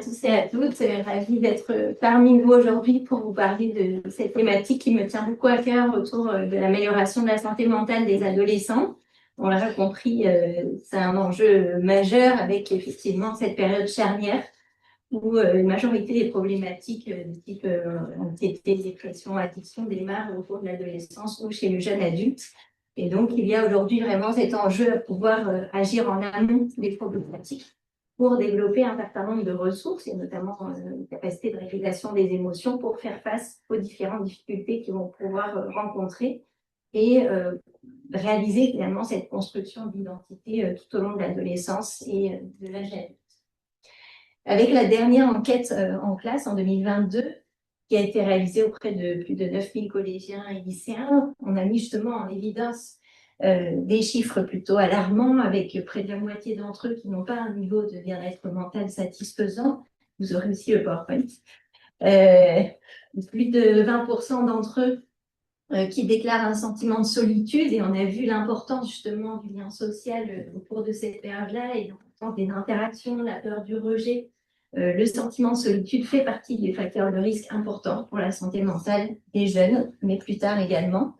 tous et à toutes. Ravie d'être parmi nous aujourd'hui pour vous parler de cette thématique qui me tient beaucoup à cœur autour de l'amélioration de la santé mentale des adolescents. On l'a compris, c'est un enjeu majeur avec effectivement cette période charnière où une majorité des problématiques de type anxiété, dépression, addiction démarrent au cours de l'adolescence ou chez le jeune adulte. Et donc, il y a aujourd'hui vraiment cet enjeu à pouvoir agir en amont des problématiques pour développer un certain nombre de ressources et notamment une capacité de régulation des émotions pour faire face aux différentes difficultés qu'ils vont pouvoir rencontrer et réaliser finalement cette construction d'identité tout au long de l'adolescence et de l'âge adulte. Avec la dernière enquête en classe en 2022, qui a été réalisée auprès de plus de 9000 collégiens et lycéens, on a mis justement en évidence des chiffres plutôt alarmants, avec près de la moitié d'entre eux qui n'ont pas un niveau de bien-être mental satisfaisant. Vous aurez aussi le PowerPoint. Plus de 20% d'entre eux qui déclarent un sentiment de solitude, et on a vu l'importance justement du lien social au cours de cette période-là, et l'importance des interactions, la peur du rejet. Le sentiment de solitude fait partie des facteurs de risque importants pour la santé mentale des jeunes, mais plus tard également.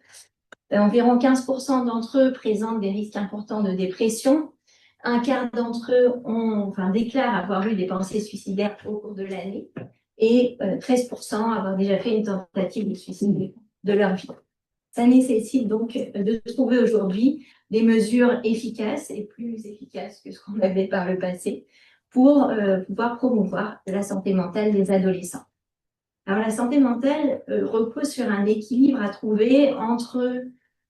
Environ 15% d'entre eux présentent des risques importants de dépression. Un quart d'entre eux déclarent avoir eu des pensées suicidaires au cours de l'année, et 13% avoir déjà fait une tentative de suicide de leur vie. Ça nécessite donc de trouver aujourd'hui des mesures efficaces et plus efficaces que ce qu'on avait par le passé pour pouvoir promouvoir la santé mentale des adolescents. Alors, la santé mentale repose sur un équilibre à trouver entre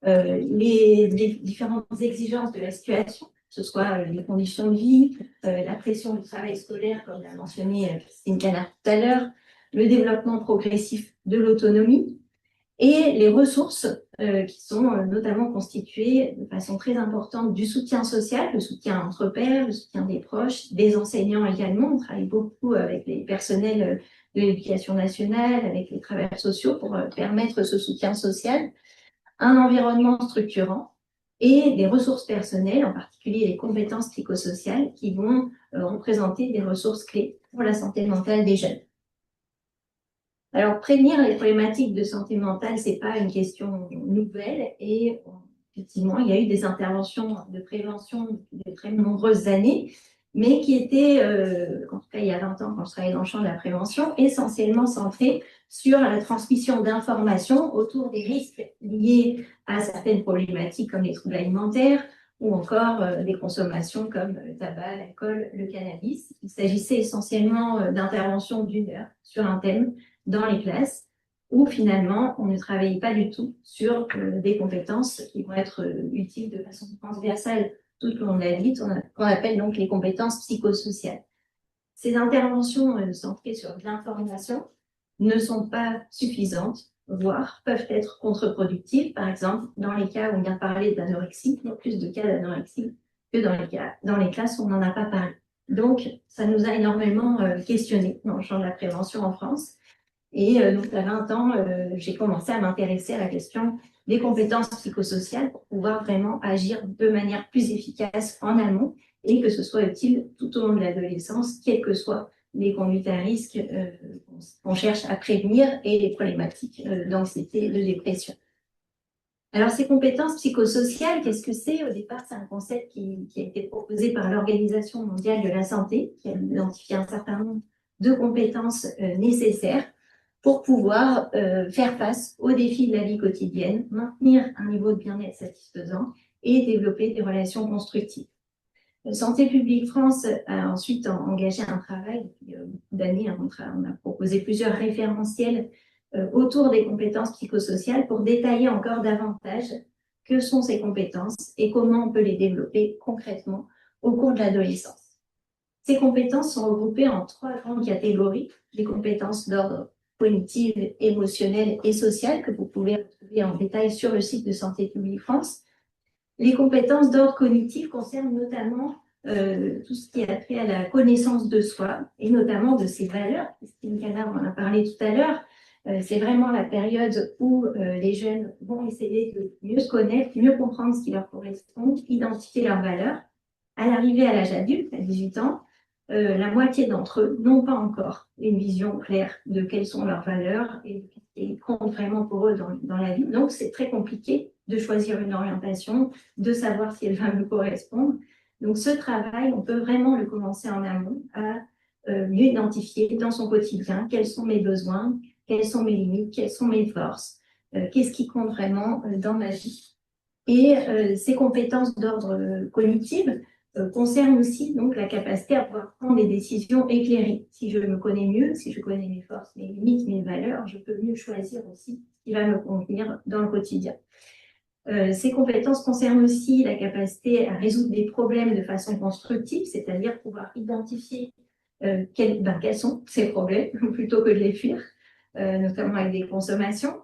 les différentes exigences de la situation, que ce soit les conditions de vie, la pression du travail scolaire, comme l'a mentionné Christine Canard tout à l'heure, le développement progressif de l'autonomie et les ressources qui sont notamment constituées de façon très importante du soutien social, le soutien entre pairs, le soutien des proches, des enseignants également. On travaille beaucoup avec les personnels de l'éducation nationale, avec les travailleurs sociaux pour permettre ce soutien social, un environnement structurant et des ressources personnelles, en particulier les compétences psychosociales qui vont représenter des ressources clés pour la santé mentale des jeunes. Alors, prévenir les problématiques de santé mentale, ce n'est pas une question nouvelle, et effectivement, il y a eu des interventions de prévention depuis de très nombreuses années, mais qui étaient, en tout cas il y a 20 ans quand je travaillais dans le champ de la prévention, essentiellement centrées sur la transmission d'informations autour des risques liés à certaines problématiques comme les troubles alimentaires ou encore des consommations comme le tabac, l'alcool, le cannabis. Il s'agissait essentiellement d'interventions d'une heure sur un thème dans les classes, où finalement on ne travaille pas du tout sur des compétences qui vont être utiles de façon transversale tout au long de la vie, qu'on appelle donc les compétences psychosociales. Ces interventions centrées sur l'information ne sont pas suffisantes, voire peuvent être contre-productives. Par exemple, dans les cas où on vient parler d'anorexie, il y a plus de cas d'anorexie que dans les classes où on n'en a pas parlé. Donc, ça nous a énormément questionné dans le champ de la prévention en France. Et donc, à 20 ans, j'ai commencé à m'intéresser à la question des compétences psychosociales pour pouvoir vraiment agir de manière plus efficace en amont et que ce soit utile tout au long de l'adolescence, quelles que soient les conduites à risque qu'on cherche à prévenir et les problématiques d'anxiété et de dépression. Alors, ces compétences psychosociales, qu'est-ce que c'est? Au départ, c'est un concept qui a été proposé par l'Organisation mondiale de la santé, qui a identifié un certain nombre de compétences nécessaires pour pouvoir faire face aux défis de la vie quotidienne, maintenir un niveau de bien-être satisfaisant et développer des relations constructives. Santé publique France a ensuite engagé un travail depuis beaucoup d'années. On a proposé plusieurs référentiels autour des compétences psychosociales pour détailler encore davantage que sont ces compétences et comment on peut les développer concrètement au cours de l'adolescence. Ces compétences sont regroupées en 3 grandes catégories: les compétences d'ordre cognitive, émotionnelle et sociale, que vous pouvez retrouver en détail sur le site de Santé publique France. Les compétences d'ordre cognitif concernent notamment tout ce qui a trait à la connaissance de soi et notamment de ses valeurs. Christine Canard en a parlé tout à l'heure. C'est vraiment la période où les jeunes vont essayer de mieux se connaître, mieux comprendre ce qui leur correspond, identifier leurs valeurs. À l'arrivée à l'âge adulte, à 18 ans, la moitié d'entre eux n'ont pas encore une vision claire de quelles sont leurs valeurs et comptent vraiment pour eux dans la vie. Donc, c'est très compliqué de choisir une orientation, de savoir si elle va me correspondre. Donc, ce travail, on peut vraiment le commencer en amont à mieux identifier dans son quotidien quels sont mes besoins, quelles sont mes limites, quelles sont mes forces, qu'est-ce qui compte vraiment dans ma vie. Et ces compétences d'ordre cognitif concernent aussi donc la capacité à pouvoir prendre des décisions éclairées. Si je me connais mieux, si je connais mes forces, mes limites, mes valeurs, je peux mieux choisir aussi ce qui va me convenir dans le quotidien. Ces compétences concernent aussi la capacité à résoudre des problèmes de façon constructive, c'est-à-dire pouvoir identifier quels sont ces problèmes plutôt que de les fuir, notamment avec des consommations,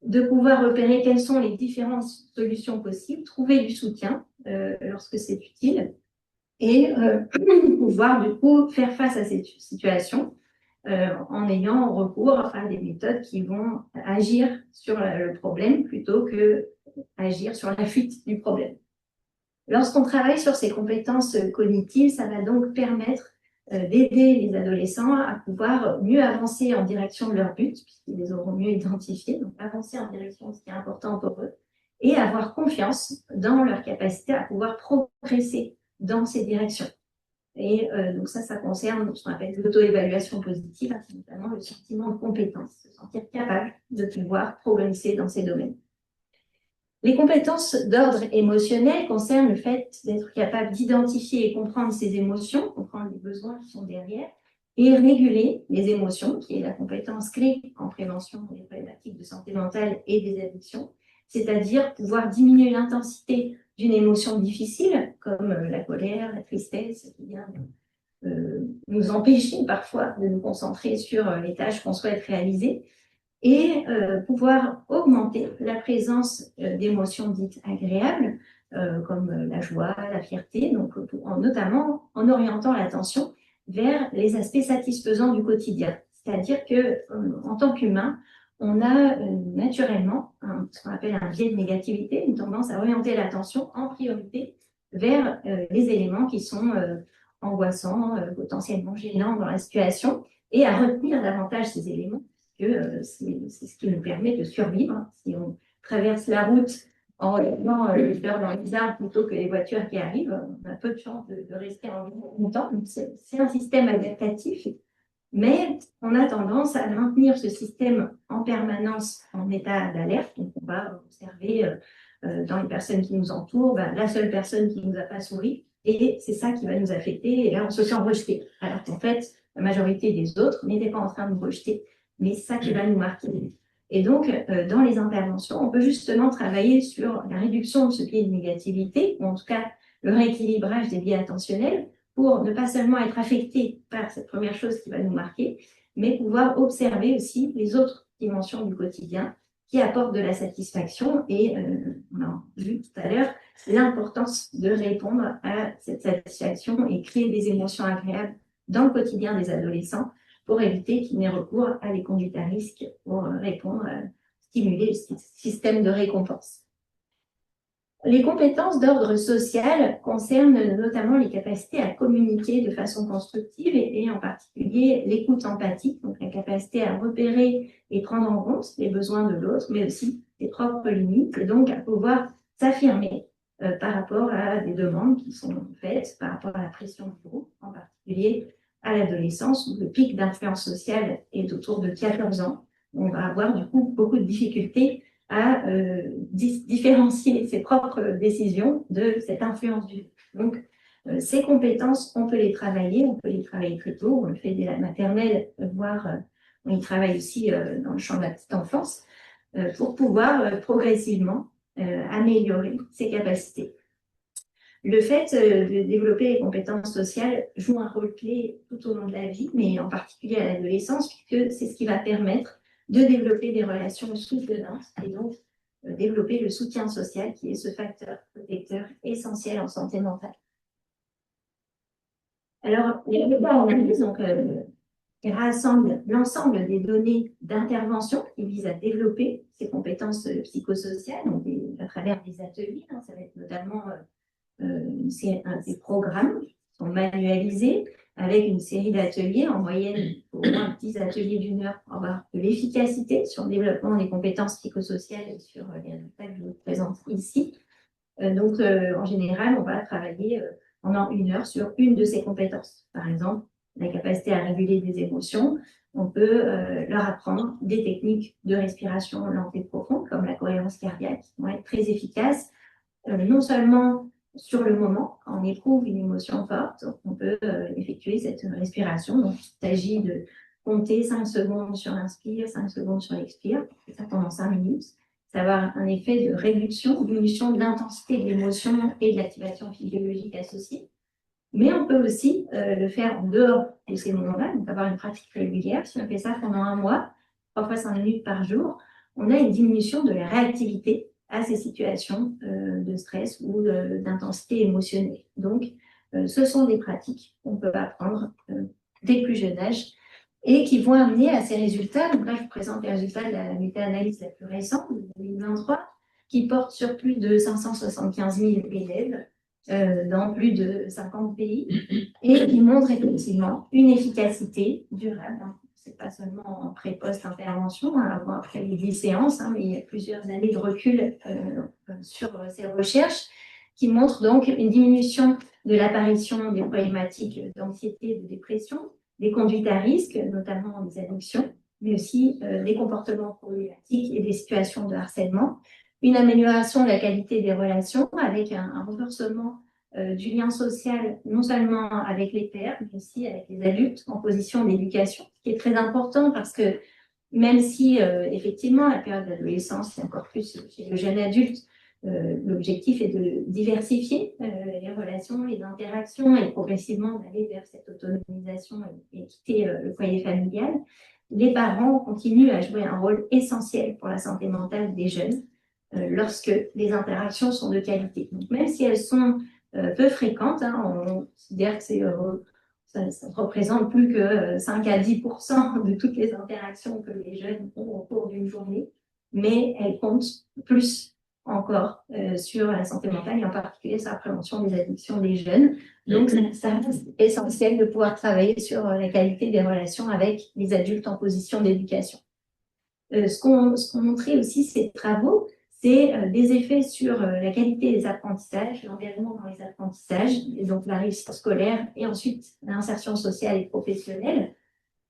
de pouvoir repérer quelles sont les différentes solutions possibles, trouver du soutien lorsque c'est utile et pouvoir du coup faire face à cette situation en ayant recours à des méthodes qui vont agir sur le problème plutôt que agir sur la fuite du problème. Lorsqu'on travaille sur ces compétences cognitives, ça va donc permettre d'aider les adolescents à pouvoir mieux avancer en direction de leur but, puisqu'ils les auront mieux identifiés, donc avancer en direction de ce qui est important pour eux, et avoir confiance dans leur capacité à pouvoir progresser dans ces directions. Et donc ça concerne ce qu'on appelle l'auto-évaluation positive, notamment le sentiment de compétence, se sentir capable de pouvoir progresser dans ces domaines. Les compétences d'ordre émotionnel concernent le fait d'être capable d'identifier et comprendre ses émotions, comprendre les besoins qui sont derrière, et réguler les émotions, qui est la compétence clé en prévention des problématiques de santé mentale et des addictions, c'est-à-dire pouvoir diminuer l'intensité d'une émotion difficile, comme la colère, la tristesse, qui vient nous empêcher parfois de nous concentrer sur les tâches qu'on souhaite réaliser, et pouvoir augmenter la présence d'émotions dites agréables, comme la joie, la fierté, donc notamment en orientant l'attention vers les aspects satisfaisants du quotidien. C'est-à-dire que en tant qu'humain, on a naturellement ce qu'on appelle un biais de négativité, une tendance à orienter l'attention en priorité vers les éléments qui sont angoissants, potentiellement gênants dans la situation, et à retenir davantage ces éléments que c'est ce qui nous permet de survivre. Si on traverse la route en regardant les fleurs dans les arbres plutôt que les voitures qui arrivent, on a peu de chance de rester en vie longtemps. C'est un système adaptatif, mais on a tendance à maintenir ce système en permanence en état d'alerte. Donc on va observer dans les personnes qui nous entourent la seule personne qui ne nous a pas souri, et c'est ça qui va nous affecter, et là on se sent rejeté. Alors qu'en fait, la majorité des autres n'étaient pas en train de nous rejeter, mais c'est ça qui va nous marquer. Et donc, dans les interventions, on peut justement travailler sur la réduction de ce biais de négativité, ou en tout cas le rééquilibrage des biais attentionnels, pour ne pas seulement être affecté par cette première chose qui va nous marquer, mais pouvoir observer aussi les autres dimensions du quotidien qui apportent de la satisfaction. Et on a vu tout à l'heure l'importance de répondre à cette satisfaction et créer des émotions agréables dans le quotidien des adolescents, pour éviter qu'ils n'aient recours à des conduites à risque pour répondre, stimuler le système de récompense. Les compétences d'ordre social concernent notamment les capacités à communiquer de façon constructive et en particulier l'écoute empathique, donc la capacité à repérer et prendre en compte les besoins de l'autre, mais aussi ses propres limites, et donc à pouvoir s'affirmer par rapport à des demandes qui sont faites, par rapport à la pression du groupe, en particulier à l'adolescence, où le pic d'influence sociale est autour de 14 ans. On va avoir du coup beaucoup de difficultés à différencier ses propres décisions de cette influence du groupe. Donc, ces compétences, on peut les travailler très tôt, on le fait dès la maternelle, voire on y travaille aussi dans le champ de la petite enfance, pour pouvoir progressivement améliorer ses capacités. Le fait de développer les compétences sociales joue un rôle clé tout au long de la vie, mais en particulier à l'adolescence, puisque c'est ce qui va permettre de développer des relations soutenantes et donc développer le soutien social, qui est ce facteur protecteur essentiel en santé mentale. Alors, les méta-analyses rassemblent l'ensemble des données d'intervention qui visent à développer ces compétences psychosociales, donc à travers des ateliers. Ça va être notamment des programmes qui sont manualisés avec une série d'ateliers, en moyenne au moins 10 ateliers d'1 heure pour avoir de l'efficacité sur le développement des compétences psychosociales et sur les résultats que je vous présente ici. Donc, en général, on va travailler pendant 1 heure sur une de ces compétences. Par exemple, la capacité à réguler des émotions. On peut leur apprendre des techniques de respiration lente et profonde, comme la cohérence cardiaque, qui vont être très efficaces, non seulement sur le moment, quand on éprouve une émotion forte, on peut effectuer cette respiration. Donc, il s'agit de compter 5 secondes sur l'inspire, 5 secondes sur l'expire, et ça pendant 5 minutes. Ça va avoir un effet de réduction, diminution de l'intensité de l'émotion et de l'activation physiologique associée. Mais on peut aussi le faire en dehors de ces moments-là, donc avoir une pratique régulière. Si on fait ça pendant 1 mois, 3 fois 5 minutes par jour, on a une diminution de la réactivité à ces situations de stress ou d'intensité émotionnelle. Donc, ce sont des pratiques qu'on peut apprendre dès le plus jeune âge et qui vont amener à ces résultats. Donc là, je vous présente les résultats de la méta-analyse la plus récente, de 2023, qui porte sur plus de 575 000 élèves dans plus de 50 pays et qui montre effectivement une efficacité durable. Ce n'est pas seulement en pré-post-intervention, avant, après les 10 séances, mais il y a plusieurs années de recul sur ces recherches qui montrent donc une diminution de l'apparition des problématiques d'anxiété et de dépression, des conduites à risque, notamment des addictions, mais aussi des comportements problématiques et des situations de harcèlement, une amélioration de la qualité des relations avec un renforcement du lien social, non seulement avec les pairs, mais aussi avec les adultes en position d'éducation, ce qui est très important parce que même si, effectivement, la période d'adolescence, c'est encore plus chez le jeune adulte, l'objectif est de diversifier les relations, les interactions et progressivement d'aller vers cette autonomisation et quitter le foyer familial. Les parents continuent à jouer un rôle essentiel pour la santé mentale des jeunes lorsque les interactions sont de qualité. Donc, même si elles sont peu fréquentes, on considère que ça ne représente plus que 5 à 10% de toutes les interactions que les jeunes ont au cours d'une journée, mais elles comptent plus encore sur la santé mentale et en particulier sur la prévention des addictions des jeunes. Donc, ça reste essentiel de pouvoir travailler sur la qualité des relations avec les adultes en position d'éducation. Ce qu'ont montré aussi ces travaux, c'est des effets sur la qualité des apprentissages, l'engagement dans les apprentissages, et donc la réussite scolaire et ensuite l'insertion sociale et professionnelle,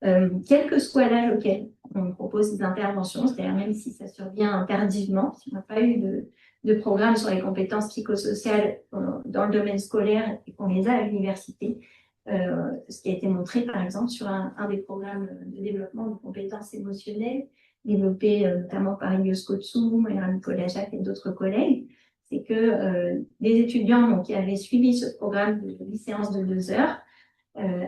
quel que soit l'âge auquel on propose ces interventions, c'est-à-dire même si ça survient tardivement, si on n'a pas eu de programme sur les compétences psychosociales dans le domaine scolaire et qu'on les a à l'université, ce qui a été montré par exemple sur un des programmes de développement de compétences émotionnelles, développé notamment par Ilios Kotsou, Nicolas Jacques et d'autres collègues, c'est que des étudiants qui avaient suivi ce programme de 8 séances de 2 heures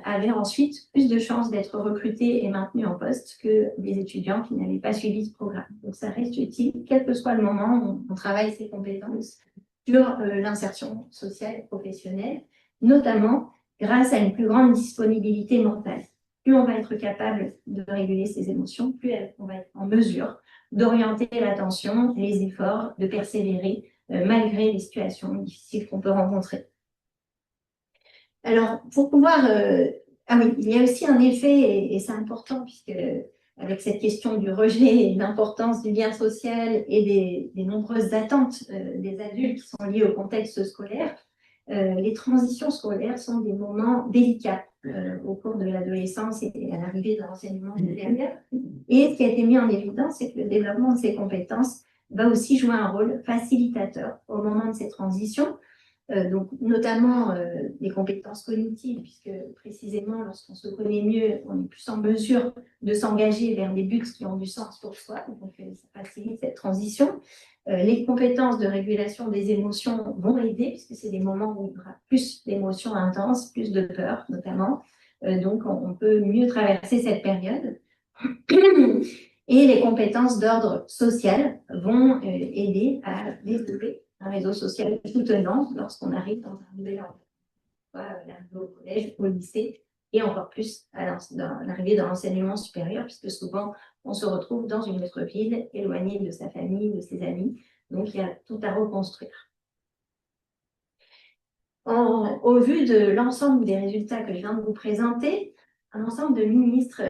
avaient ensuite plus de chances d'être recrutés et maintenus en poste que des étudiants qui n'avaient pas suivi ce programme. Donc ça reste utile, quel que soit le moment où on travaille ces compétences sur l'insertion sociale et professionnelle, notamment grâce à une plus grande disponibilité mentale. Plus on va être capable de réguler ses émotions, plus on va être en mesure d'orienter l'attention, les efforts, de persévérer malgré les situations difficiles qu'on peut rencontrer. Alors, pour pouvoir... ah oui, il y a aussi un effet, et c'est important, puisque avec cette question du rejet et de l'importance du lien social et des nombreuses attentes des adultes qui sont liées au contexte scolaire, les transitions scolaires sont des moments délicats au cours de l'adolescence et à l'arrivée de l'enseignement supérieur. Et ce qui a été mis en évidence, c'est que le développement de ces compétences va aussi jouer un rôle facilitateur au moment de ces transitions, donc notamment les compétences cognitives, puisque précisément lorsqu'on se connaît mieux, on est plus en mesure de s'engager vers des buts qui ont du sens pour soi, donc ça facilite cette transition. Les compétences de régulation des émotions vont aider, puisque c'est des moments où il y aura plus d'émotions intenses, plus de peur notamment, donc on peut mieux traverser cette période. Et les compétences d'ordre social vont aider à développer un réseau social soutenant lorsqu'on arrive dans un nouvel endroit, l'arrivée au collège, au lycée, et encore plus à l'arrivée dans l'enseignement supérieur, puisque souvent on se retrouve dans une autre ville, éloigné de sa famille, de ses amis, donc il y a tout à reconstruire. Au vu de l'ensemble des résultats que je viens de vous présenter, un ensemble de ministres,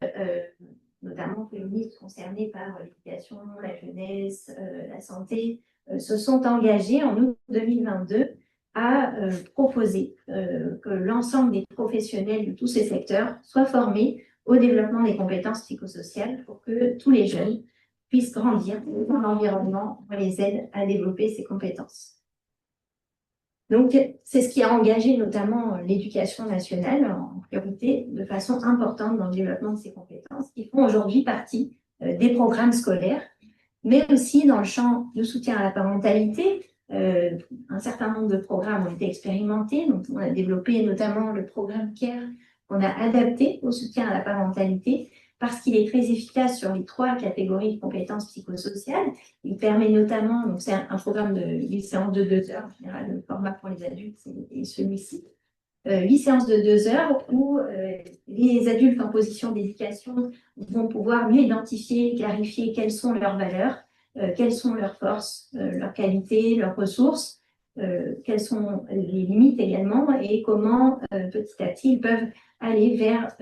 notamment les ministres concernés par l'éducation, la jeunesse, la santé, se sont engagés en août 2022 à proposer que l'ensemble des professionnels de tous ces secteurs soient formés au développement des compétences psychosociales pour que tous les jeunes puissent grandir dans l'environnement où on les aide à développer ces compétences. Donc, c'est ce qui a engagé notamment l'éducation nationale en priorité de façon importante dans le développement de ces compétences qui font aujourd'hui partie des programmes scolaires, mais aussi dans le champ du soutien à la parentalité. Un certain nombre de programmes ont été expérimentés. Donc, on a développé notamment le programme CARE qu'on a adapté au soutien à la parentalité parce qu'il est très efficace sur les 3 catégories de compétences psychosociales. Il permet notamment, donc c'est un programme de 8 séances de 2 heures, en général, le format pour les adultes et celui-ci. 8 séances de 2 heures où les adultes en position d'éducation vont pouvoir mieux identifier, clarifier quelles sont leurs valeurs, quelles sont leurs forces, leurs qualités, leurs ressources, quelles sont les limites également et comment petit à petit ils peuvent aller vers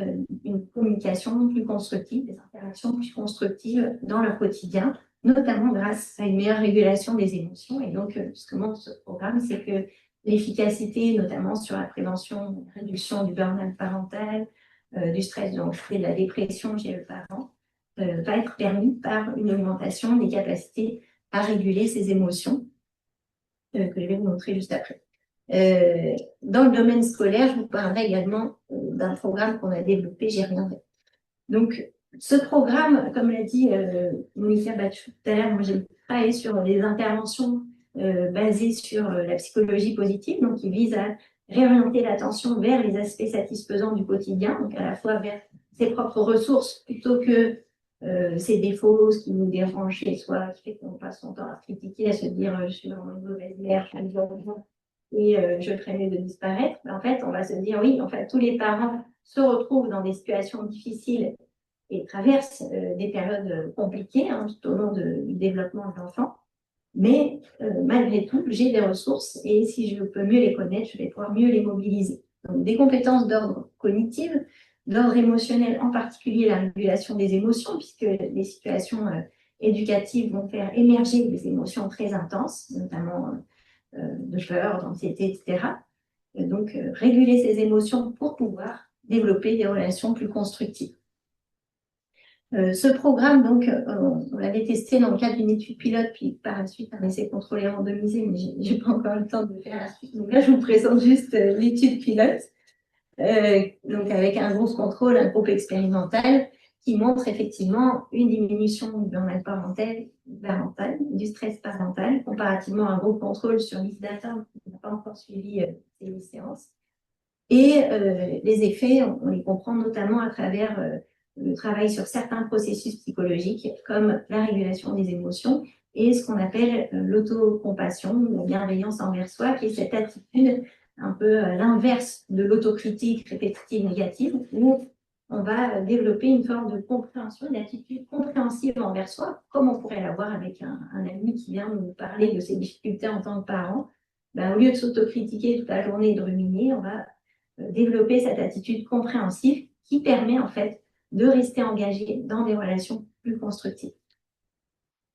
une communication plus constructive, des interactions plus constructives dans leur quotidien, notamment grâce à une meilleure régulation des émotions. Et donc, ce que montre ce programme, c'est que l'efficacité, notamment sur la prévention, la réduction du burn-out parental, du stress, de l'anxiété, de la dépression chez le parent, va être permis par une augmentation des capacités à réguler ses émotions, que je vais vous montrer juste après. Dans le domaine scolaire, je vous parlerai également d'un programme qu'on a développé, j'y reviendrai. Donc, ce programme, comme l'a dit Monica Batchou tout à l'heure, moi j'ai travaillé sur des interventions basées sur la psychologie positive, donc qui vise à réorienter l'attention vers les aspects satisfaisants du quotidien, donc à la fois vers ses propres ressources plutôt que ses défauts, ce qui nous dérange chez soi, qui fait qu'on passe son temps à critiquer, à se dire je suis dans une mauvaise mère, je suis dans et je ferais mieux de disparaître. Mais en fait, on va se dire oui, en fait, tous les parents se retrouvent dans des situations difficiles et traversent des périodes compliquées tout au long du développement de l'enfant. Mais malgré tout, j'ai des ressources et si je peux mieux les connaître, je vais pouvoir mieux les mobiliser. Donc, des compétences d'ordre cognitif, d'ordre émotionnel, en particulier la régulation des émotions, puisque les situations éducatives vont faire émerger des émotions très intenses, notamment de peur, d'anxiété, etc. Et donc, réguler ces émotions pour pouvoir développer des relations plus constructives. Ce programme, donc, on l'avait testé dans le cadre d'une étude pilote, puis par la suite un essai contrôlé randomisé, mais je n'ai pas encore le temps de faire la suite. Donc là, je vous présente juste l'étude pilote, donc avec un gros contrôle, un groupe expérimental, qui montre effectivement une diminution du burn-out parental, du stress parental, comparativement à un groupe contrôle sur liste d'attente qui n'a pas encore suivi ces séances. Et les effets, on les comprend notamment à travers le travail sur certains processus psychologiques, comme la régulation des émotions et ce qu'on appelle l'autocompassion, la bienveillance envers soi, qui est cette attitude un peu à l'inverse de l'autocritique répétitive négative, où on va développer une forme de compréhension, une attitude compréhensive envers soi, comme on pourrait l'avoir avec un ami qui vient nous parler de ses difficultés en tant que parent. Ben, au lieu de s'autocritiquer toute la journée et de ruminer, on va développer cette attitude compréhensive qui permet en fait de rester engagé dans des relations plus constructives.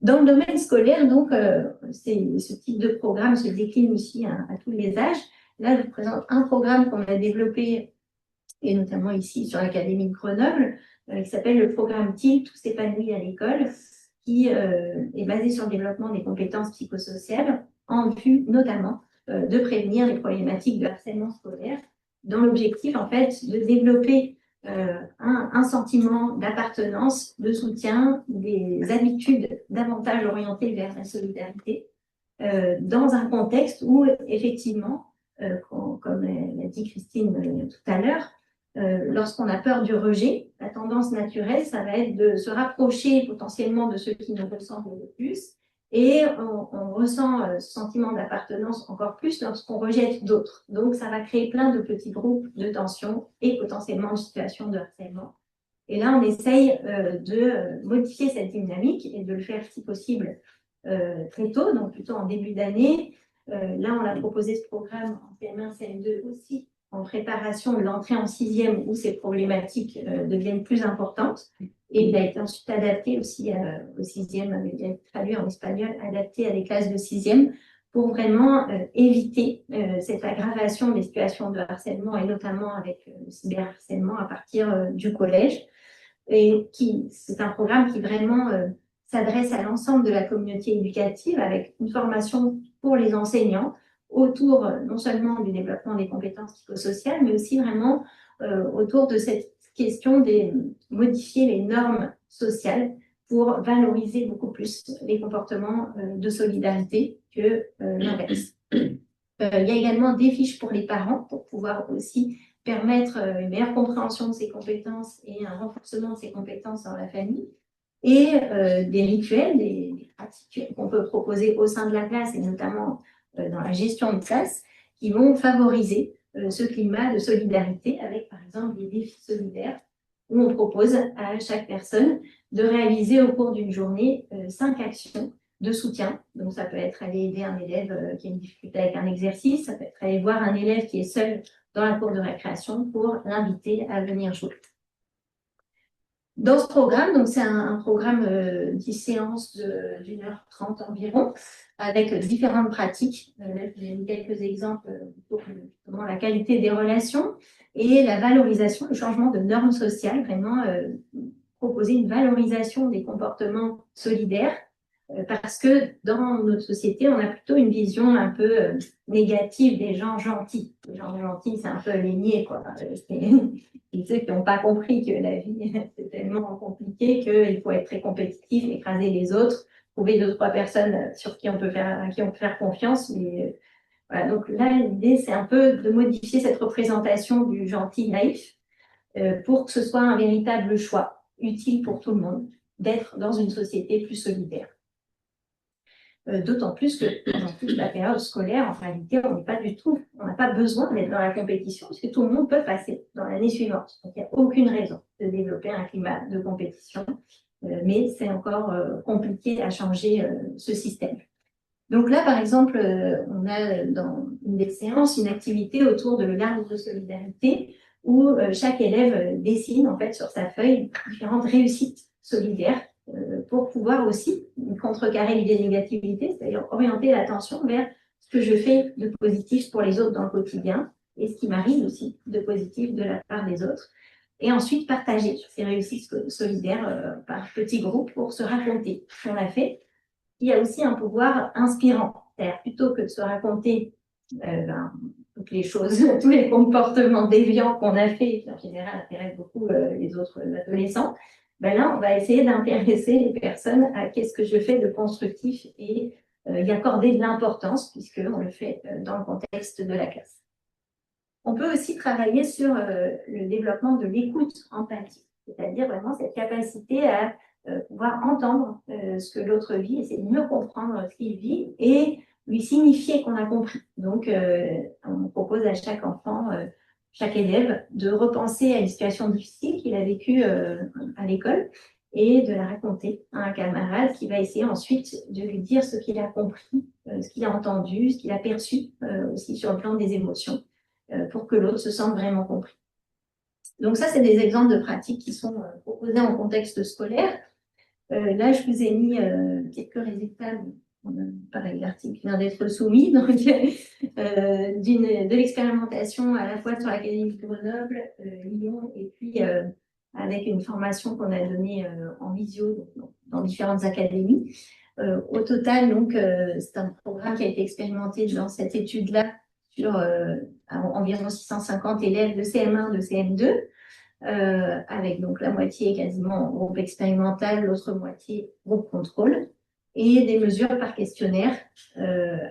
Dans le domaine scolaire, donc, ce type de programme se décline aussi à tous les âges. Là, je vous présente un programme qu'on a développé, et notamment ici sur l'Académie de Grenoble, qui s'appelle le programme TIL, Tout s'épanouit à l'école, qui est basé sur le développement des compétences psychosociales en vue notamment de prévenir les problématiques de harcèlement scolaire, dans l'objectif en fait de développer un sentiment d'appartenance, de soutien, des habitudes davantage orientées vers la solidarité, dans un contexte où effectivement, comme l'a dit Christine tout à l'heure, lorsqu'on a peur du rejet, la tendance naturelle, ça va être de se rapprocher potentiellement de ceux qui nous ressemblent le plus, et on ressent ce sentiment d'appartenance encore plus lorsqu'on rejette d'autres. Donc, ça va créer plein de petits groupes de tension et potentiellement une situation de harcèlement. Et là, on essaye de modifier cette dynamique et de le faire, si possible, très tôt, donc plutôt en début d'année, Là, on a proposé ce programme en CM1, CM2 aussi, en préparation de l'entrée en sixième où ces problématiques deviennent plus importantes. Et il a été ensuite adapté aussi au sixième, il a été traduit en espagnol, adapté à des classes de sixième pour vraiment éviter cette aggravation des situations de harcèlement et notamment avec le cyberharcèlement à partir du collège. Et c'est un programme qui vraiment s'adresse à l'ensemble de la communauté éducative avec une formation pour les enseignants autour non seulement du développement des compétences psychosociales, mais aussi vraiment autour de cette question de modifier les normes sociales pour valoriser beaucoup plus les comportements de solidarité que l'inverse. Il y a également des fiches pour les parents pour pouvoir aussi permettre une meilleure compréhension de ses compétences et un renforcement de ses compétences dans la famille. Et des rituels, des pratiques qu'on peut proposer au sein de la classe et notamment dans la gestion de classe qui vont favoriser ce climat de solidarité avec par exemple des défis solidaires où on propose à chaque personne de réaliser au cours d'une journée 5 actions de soutien. Donc, ça peut être aller aider un élève qui a une difficulté avec un exercice, ça peut être aller voir un élève qui est seul dans la cour de récréation pour l'inviter à venir jouer. Dans ce programme, donc c'est un programme 10 séances d'1h30 environ, avec différentes pratiques. Là, je vous ai mis quelques exemples pour justement la qualité des relations et la valorisation, le changement de normes sociales, vraiment proposer une valorisation des comportements solidaires, parce que dans notre société, on a plutôt une vision un peu négative des gens gentils. Les gens gentils, c'est un peu les niais, quoi. Et ceux qui n'ont pas compris que la vie, c'est tellement compliqué qu'il faut être très compétitif, écraser les autres, trouver 2-3 personnes sur qui on peut faire confiance. Mais, voilà. Donc là, l'idée, c'est un peu de modifier cette représentation du gentil naïf pour que ce soit un véritable choix utile pour tout le monde d'être dans une société plus solidaire. D'autant plus que dans toute la période scolaire, en réalité, on n'a pas besoin d'être dans la compétition, parce que tout le monde peut passer dans l'année suivante. Donc, il n'y a aucune raison de développer un climat de compétition, mais c'est encore compliqué à changer ce système. Donc là, par exemple, on a dans une des séances une activité autour de l'arbre de solidarité où chaque élève dessine en fait sur sa feuille différentes réussites solidaires pour pouvoir aussi contrecarrer l'idée de négativité, c'est-à-dire orienter l'attention vers ce que je fais de positif pour les autres dans le quotidien et ce qui m'arrive aussi de positif de la part des autres. Et ensuite partager ces réussites solidaires par petits groupes pour se raconter ce qu'on a fait. Il y a aussi un pouvoir inspirant, c'est-à-dire plutôt que de se raconter toutes les choses, tous les comportements déviants qu'on a fait, qui en général intéressent beaucoup les autres adolescents, ben là, on va essayer d'intéresser les personnes à qu'est-ce que je fais de constructif et y accorder de l'importance, puisqu'on le fait dans le contexte de la classe. On peut aussi travailler sur le développement de l'écoute empathique, c'est-à-dire vraiment cette capacité à pouvoir entendre ce que l'autre vit, essayer de mieux comprendre ce qu'il vit et lui signifier qu'on a compris. Donc, on propose à chaque enfant, chaque élève, de repenser à une situation difficile qu'il a vécue à l'école et de la raconter à un camarade qui va essayer ensuite de lui dire ce qu'il a compris, ce qu'il a entendu, ce qu'il a perçu aussi sur le plan des émotions pour que l'autre se sente vraiment compris. Donc ça, c'est des exemples de pratiques qui sont proposées en contexte scolaire. Là, je vous ai mis quelques résultats, pareil, l'article vient d'être soumis, donc, de l'expérimentation à la fois sur l'Académie de Grenoble, Lyon, et puis avec une formation qu'on a donnée en visio dans différentes académies. Au total, donc, c'est un programme qui a été expérimenté dans cette étude-là sur environ 650 élèves de CM1, de CM2. Avec donc la moitié quasiment groupe expérimental, l'autre moitié groupe contrôle, et des mesures par questionnaire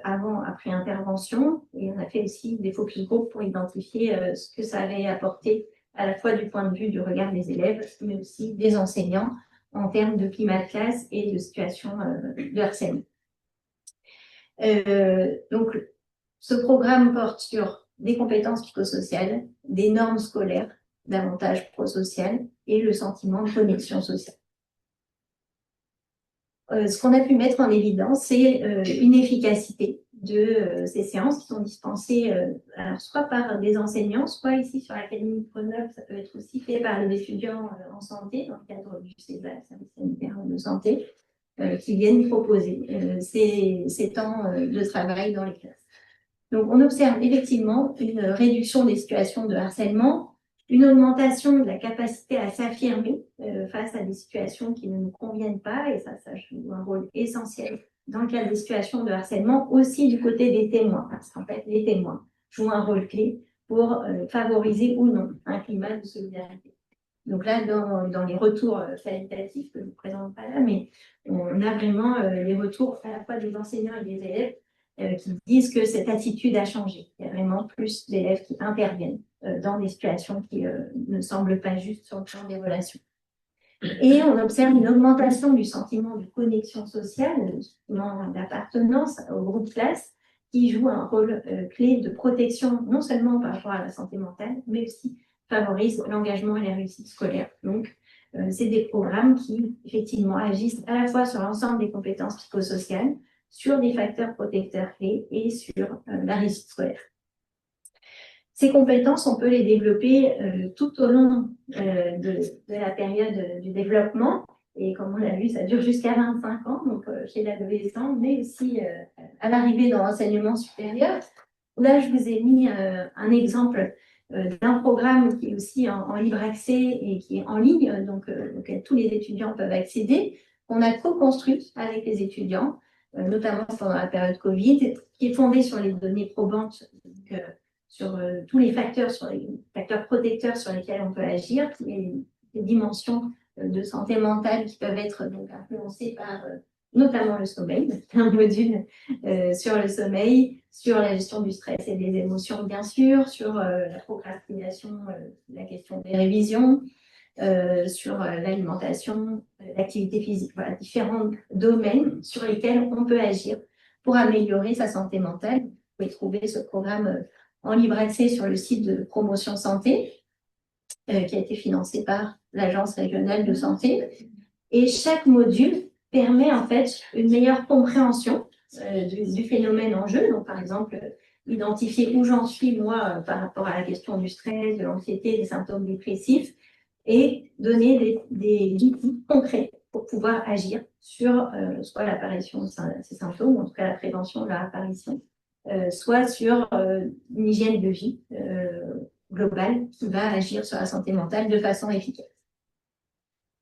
avant, après intervention. Et on a fait aussi des focus group pour identifier ce que ça avait apporté à la fois du point de vue du regard des élèves, mais aussi des enseignants en termes de climat de classe et de situation de harcèlement. Donc, ce programme porte sur des compétences psychosociales, des normes scolaires, davantage prosocial et le sentiment de connexion sociale. Ce qu'on a pu mettre en évidence, c'est une efficacité de ces séances qui sont dispensées alors soit par des enseignants, soit ici sur l'Académie de Grenoble, ça peut être aussi fait par les étudiants en santé dans le cadre du CESA, service sanitaire de santé, qui viennent proposer ces temps de travail dans les classes. Donc, on observe effectivement une réduction des situations de harcèlement, une augmentation de la capacité à s'affirmer face à des situations qui ne nous conviennent pas, et ça joue un rôle essentiel dans le cadre des situations de harcèlement, aussi du côté des témoins, parce qu'en fait, les témoins jouent un rôle clé pour favoriser ou non un climat de solidarité. Donc là, dans les retours qualitatifs, que je ne vous présente pas là, mais on a vraiment les retours à la fois des enseignants et des élèves qui disent que cette attitude a changé. Il y a vraiment plus d'élèves qui interviennent dans des situations qui ne semblent pas justes sur le plan des relations. Et on observe une augmentation du sentiment de connexion sociale, d'appartenance au groupe classe, qui joue un rôle clé de protection, non seulement par rapport à la santé mentale, mais aussi favorise l'engagement et la réussite scolaire. Donc, c'est des programmes qui, effectivement, agissent à la fois sur l'ensemble des compétences psychosociales, sur des facteurs protecteurs clés et sur la réussite scolaire. Ces compétences, on peut les développer tout au long de la période du développement. Et comme on l'a vu, ça dure jusqu'à 25 ans, donc chez l'adolescent, mais aussi à l'arrivée dans l'enseignement supérieur. Là, je vous ai mis un exemple d'un programme qui est aussi en libre accès et qui est en ligne, donc auquel tous les étudiants peuvent accéder, qu'on a co-construit avec les étudiants, notamment pendant la période Covid, qui est fondé sur les données probantes, donc, sur tous les facteurs protecteurs sur lesquels on peut agir, les dimensions de santé mentale qui peuvent être donc influencées par notamment le sommeil, un module sur le sommeil, sur la gestion du stress et des émotions, bien sûr, sur la procrastination, la question des révisions, sur l'alimentation, l'activité physique, voilà, différents domaines sur lesquels on peut agir pour améliorer sa santé mentale. Vous pouvez trouver ce programme en libre accès sur le site de Promotion Santé, qui a été financé par l'Agence régionale de santé. Et chaque module permet en fait une meilleure compréhension du phénomène en jeu. Donc, par exemple, identifier où j'en suis, moi, par rapport à la question du stress, de l'anxiété, des symptômes dépressifs, et donner des outils concrets pour pouvoir agir sur soit l'apparition de ces symptômes, ou en tout cas la prévention de leur apparition, soit sur une hygiène de vie globale qui va agir sur la santé mentale de façon efficace.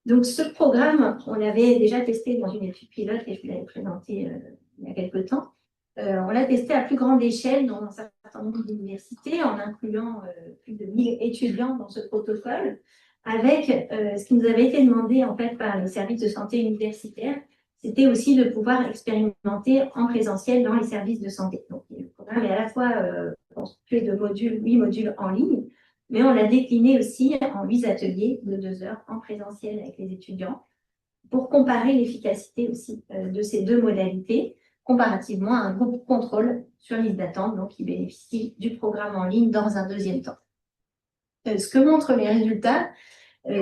Donc, ce programme, on l'avait déjà testé dans une étude pilote et je vous l'avais présenté il y a quelques temps. On l'a testé à plus grande échelle dans un certain nombre d'universités en incluant plus de 1000 étudiants dans ce protocole avec ce qui nous avait été demandé en fait par les services de santé universitaires, c'était aussi de pouvoir expérimenter en présentiel dans les services de santé. Donc, le programme est à la fois constitué de 8 modules en ligne, mais on l'a décliné aussi en 8 ateliers de 2 heures en présentiel avec les étudiants pour comparer l'efficacité aussi de ces deux modalités comparativement à un groupe contrôle sur liste d'attente, donc qui bénéficie du programme en ligne dans un deuxième temps. Ce que montrent les résultats,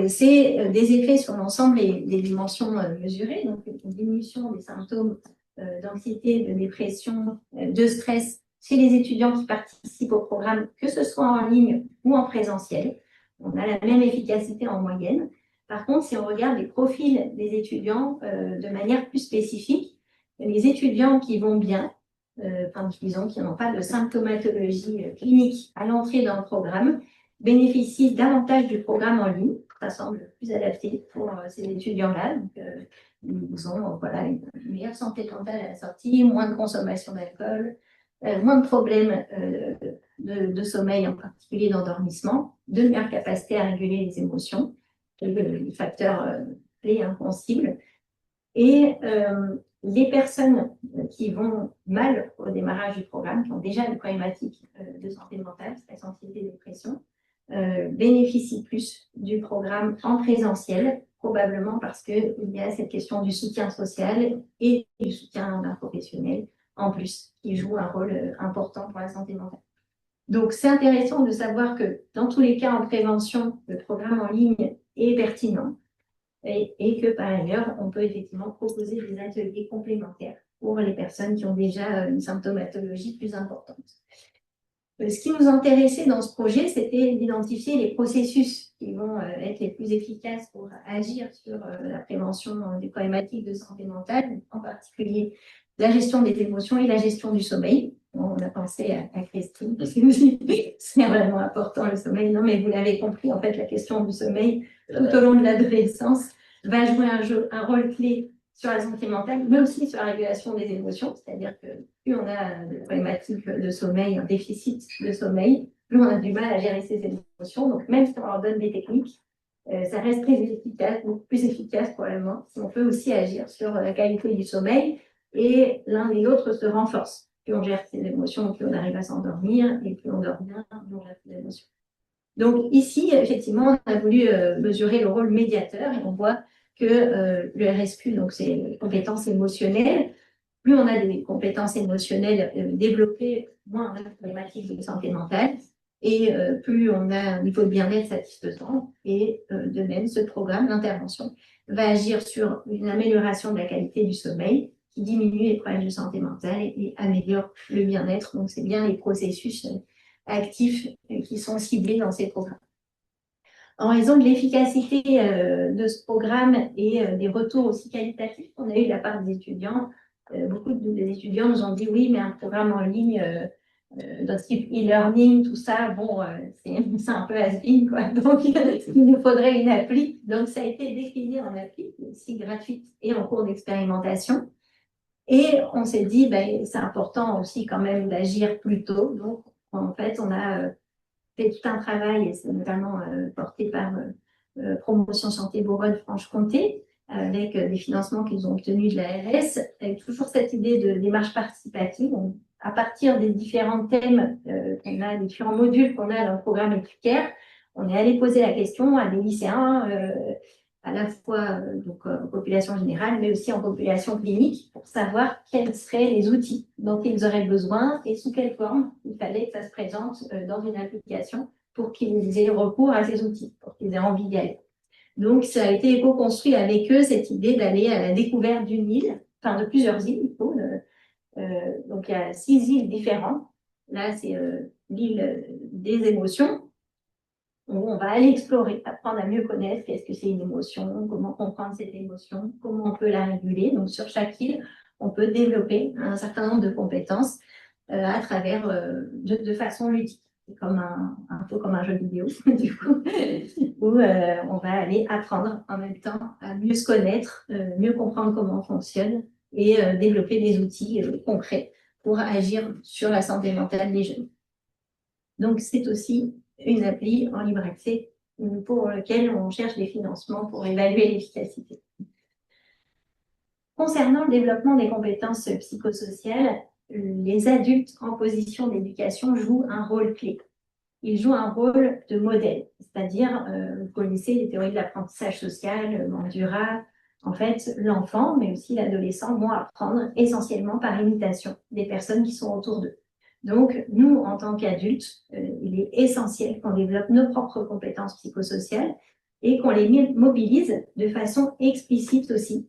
c'est des effets sur l'ensemble des dimensions mesurées, donc une diminution des symptômes d'anxiété, de dépression, de stress chez les étudiants qui participent au programme, que ce soit en ligne ou en présentiel. On a la même efficacité en moyenne. Par contre, si on regarde les profils des étudiants de manière plus spécifique, les étudiants qui vont bien, disons qui n'ont pas de symptomatologie clinique à l'entrée dans le programme, bénéficient davantage du programme en ligne. Ça semble plus adapté pour ces étudiants-là. Donc, ils ont une meilleure santé mentale à la sortie, moins de consommation d'alcool, moins de problèmes de sommeil, en particulier d'endormissement, de meilleure capacité à réguler les émotions, les facteurs clés inconcibles. Et les personnes qui vont mal au démarrage du programme, qui ont déjà des problématiques de santé mentale, stress, anxiété, dépression, bénéficient plus du programme en présentiel, probablement parce qu'il y a cette question du soutien social et du soutien d'un professionnel en plus, qui joue un rôle important pour la santé mentale. Donc, c'est intéressant de savoir que dans tous les cas en prévention, le programme en ligne est pertinent et que par ailleurs, on peut effectivement proposer des ateliers complémentaires pour les personnes qui ont déjà une symptomatologie plus importante. Ce qui nous intéressait dans ce projet, c'était d'identifier les processus qui vont être les plus efficaces pour agir sur la prévention des problématiques de santé mentale, en particulier la gestion des émotions et la gestion du sommeil. On a pensé à Christine, parce que c'est vraiment important le sommeil. Non, mais vous l'avez compris, en fait, la question du sommeil, tout au long de l'adolescence, va jouer un rôle clé sur la santé mentale, mais aussi sur la régulation des émotions. C'est-à-dire que plus on a des problématiques de sommeil, un déficit de sommeil, plus on a du mal à gérer ses émotions. Donc, même si on leur donne des techniques, ça reste très efficace, beaucoup plus efficace probablement, si on peut aussi agir sur la qualité du sommeil, et l'un et l'autre se renforcent. Plus on gère ses émotions, plus on arrive à s'endormir, et plus on dort bien, plus on gère ses émotions. Donc ici, effectivement, on a voulu mesurer le rôle médiateur, et on voit que le RSQ, donc c'est les compétences émotionnelles, plus on a des compétences émotionnelles développées, moins on a de problématiques de santé mentale, et plus on a un niveau de bien-être satisfaisant. Et de même, ce programme d'intervention va agir sur une amélioration de la qualité du sommeil, qui diminue les problèmes de santé mentale et améliore le bien-être. Donc, c'est bien les processus actifs qui sont ciblés dans ces programmes. En raison de l'efficacité de ce programme et des retours aussi qualitatifs qu'on a eu de la part des étudiants, beaucoup des étudiants nous ont dit oui, mais un programme en ligne dans ce type e-learning, tout ça, bon, c'est un peu has-been, quoi. Donc, il nous faudrait une appli. Donc, ça a été décliné en appli, aussi gratuite et en cours d'expérimentation. Et on s'est dit, ben, c'est important aussi quand même d'agir plus tôt. Donc, en fait, on a fait tout un travail, et c'est notamment porté par Promotion Santé Bourgogne-Franche-Comté, avec des financements qu'ils ont obtenus de l'ARS, avec toujours cette idée de démarche participative. Donc, à partir des différents thèmes qu'on a, des différents modules qu'on a dans le programme Éducare, on est allé poser la question à des lycéens, à la fois donc, en population générale, mais aussi en population clinique, pour savoir quels seraient les outils dont ils auraient besoin et sous quelle forme il fallait que ça se présente dans une application pour qu'ils aient recours à ces outils, pour qu'ils aient envie d'y aller. Donc, ça a été co-construit avec eux, cette idée d'aller à la découverte d'une île, enfin de plusieurs îles, il faut. Donc, il y a 6 îles différentes. Là, c'est l'île des émotions, où on va aller explorer, apprendre à mieux connaître qu'est-ce que c'est une émotion, comment comprendre cette émotion, comment on peut la réguler. Donc, sur chaque île, on peut développer un certain nombre de compétences à travers, de façon ludique. C'est comme un peu comme un jeu vidéo, du coup, où on va aller apprendre en même temps à mieux se connaître, mieux comprendre comment on fonctionne et développer des outils concrets pour agir sur la santé mentale des jeunes. Donc, c'est aussi une appli en libre accès pour laquelle on cherche des financements pour évaluer l'efficacité. Concernant le développement des compétences psychosociales, les adultes en position d'éducation jouent un rôle clé. Ils jouent un rôle de modèle, c'est-à-dire, vous connaissez les théories de l'apprentissage social, Bandura. En fait, l'enfant, mais aussi l'adolescent, vont apprendre essentiellement par imitation des personnes qui sont autour d'eux. Donc, nous, en tant qu'adultes, il est essentiel qu'on développe nos propres compétences psychosociales et qu'on les mobilise de façon explicite aussi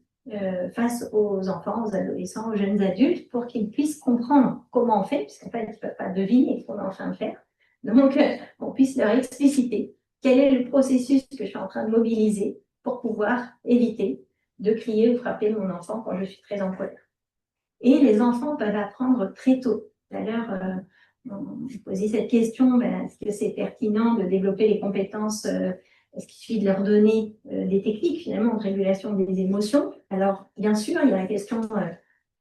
face aux enfants, aux adolescents, aux jeunes adultes, pour qu'ils puissent comprendre comment on fait, puisqu'en fait, ils ne peuvent pas deviner ce qu'on est en train de faire. Donc, qu'on puisse leur expliciter quel est le processus que je suis en train de mobiliser pour pouvoir éviter de crier ou frapper mon enfant quand je suis très en colère. Et les enfants peuvent apprendre très tôt. Tout à l'heure, on posait cette question, est-ce que c'est pertinent de développer les compétences, est-ce qu'il suffit de leur donner des techniques finalement de régulation des émotions? Alors, bien sûr, il y a la question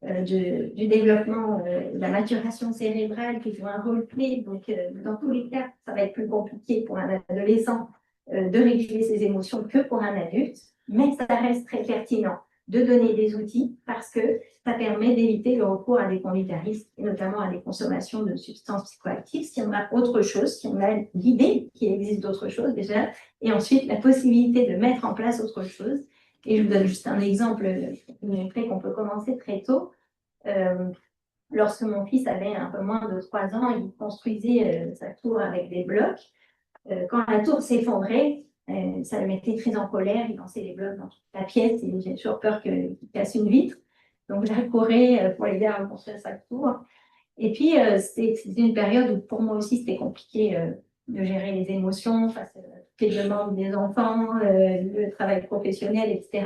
du développement, de la maturation cérébrale qui joue un rôle clé. Donc, dans tous les cas, ça va être plus compliqué pour un adolescent de réguler ses émotions que pour un adulte, mais ça reste très pertinent de donner des outils parce que ça permet d'éviter le recours à des conduites à risque, et notamment à des consommations de substances psychoactives, si on a autre chose, si on a l'idée qu'il existe d'autres choses déjà, et ensuite la possibilité de mettre en place autre chose. Et je vous donne juste un exemple pour montrer qu'on peut commencer très tôt. Lorsque mon fils avait un peu moins de 3 ans, il construisait sa tour avec des blocs. Quand la tour s'effondrait, ça le mettait très en colère, il lançait les blocs dans toute la pièce et j'ai toujours peur qu'il casse une vitre. Donc, je courais pour l'aider à remonter à 5 tours. Et puis, c'était une période où pour moi aussi, c'était compliqué de gérer les émotions face à toutes les demandes des enfants, le travail professionnel, etc.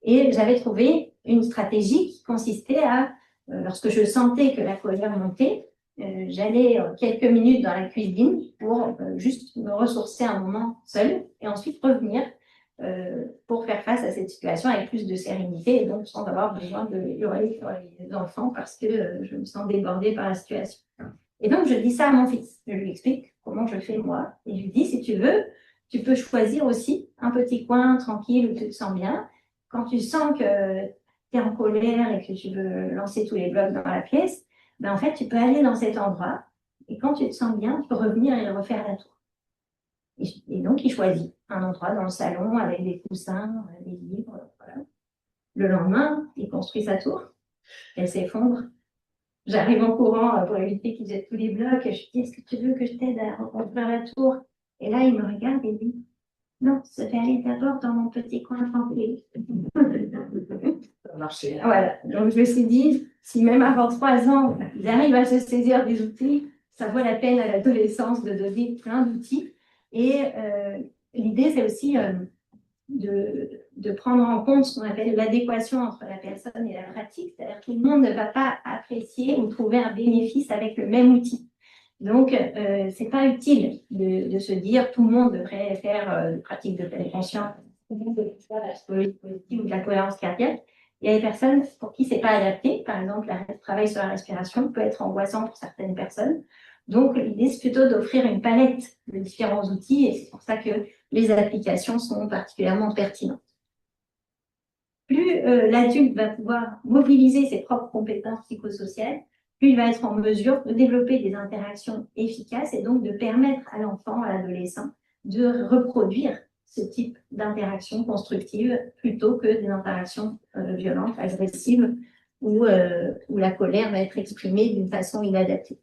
Et j'avais trouvé une stratégie qui consistait à, lorsque je sentais que la colère montait, j'allais quelques minutes dans la cuisine pour juste me ressourcer un moment seule et ensuite revenir pour faire face à cette situation avec plus de sérénité et donc sans avoir besoin de hurler sur les enfants parce que je me sens débordée par la situation. Et donc, je dis ça à mon fils. Je lui explique comment je fais moi. Et je lui dis, si tu veux, tu peux choisir aussi un petit coin tranquille où tu te sens bien. Quand tu sens que tu es en colère et que tu veux lancer tous les blocs dans la pièce, ben en fait, tu peux aller dans cet endroit. Et quand tu te sens bien, tu peux revenir et refaire la tour. Et donc, il choisit un endroit dans le salon avec des coussins, des livres. Voilà. Le lendemain, il construit sa tour. Elle s'effondre. J'arrive en courant pour éviter qu'il jette tous les blocs. Je lui dis, est-ce que tu veux que je t'aide à reconstruire la tour? Et là, il me regarde et dit, non, je vais aller d'abord dans mon petit coin tranquille. Ça a marché. Voilà. Donc, je me suis dit, si même avant 3 ans, ils arrivent à se saisir des outils, ça vaut la peine à l'adolescence de donner plein d'outils. Et l'idée, c'est aussi de prendre en compte ce qu'on appelle l'adéquation entre la personne et la pratique. C'est-à-dire que tout le monde ne va pas apprécier ou trouver un bénéfice avec le même outil. Donc, c'est pas utile de se dire tout le monde devrait faire des pratiques de pleine conscience, ou de la psychologie positive ou de la cohérence cardiaque. Il y a des personnes pour qui c'est pas adapté. Par exemple, le travail sur la respiration peut être angoissant pour certaines personnes. Donc, l'idée, c'est plutôt d'offrir une palette de différents outils et c'est pour ça que les applications sont particulièrement pertinentes. Plus l'adulte va pouvoir mobiliser ses propres compétences psychosociales, plus il va être en mesure de développer des interactions efficaces et donc de permettre à l'enfant, à l'adolescent, de reproduire ce type d'interaction constructive plutôt que des interactions violentes, agressives, où la colère va être exprimée d'une façon inadaptée.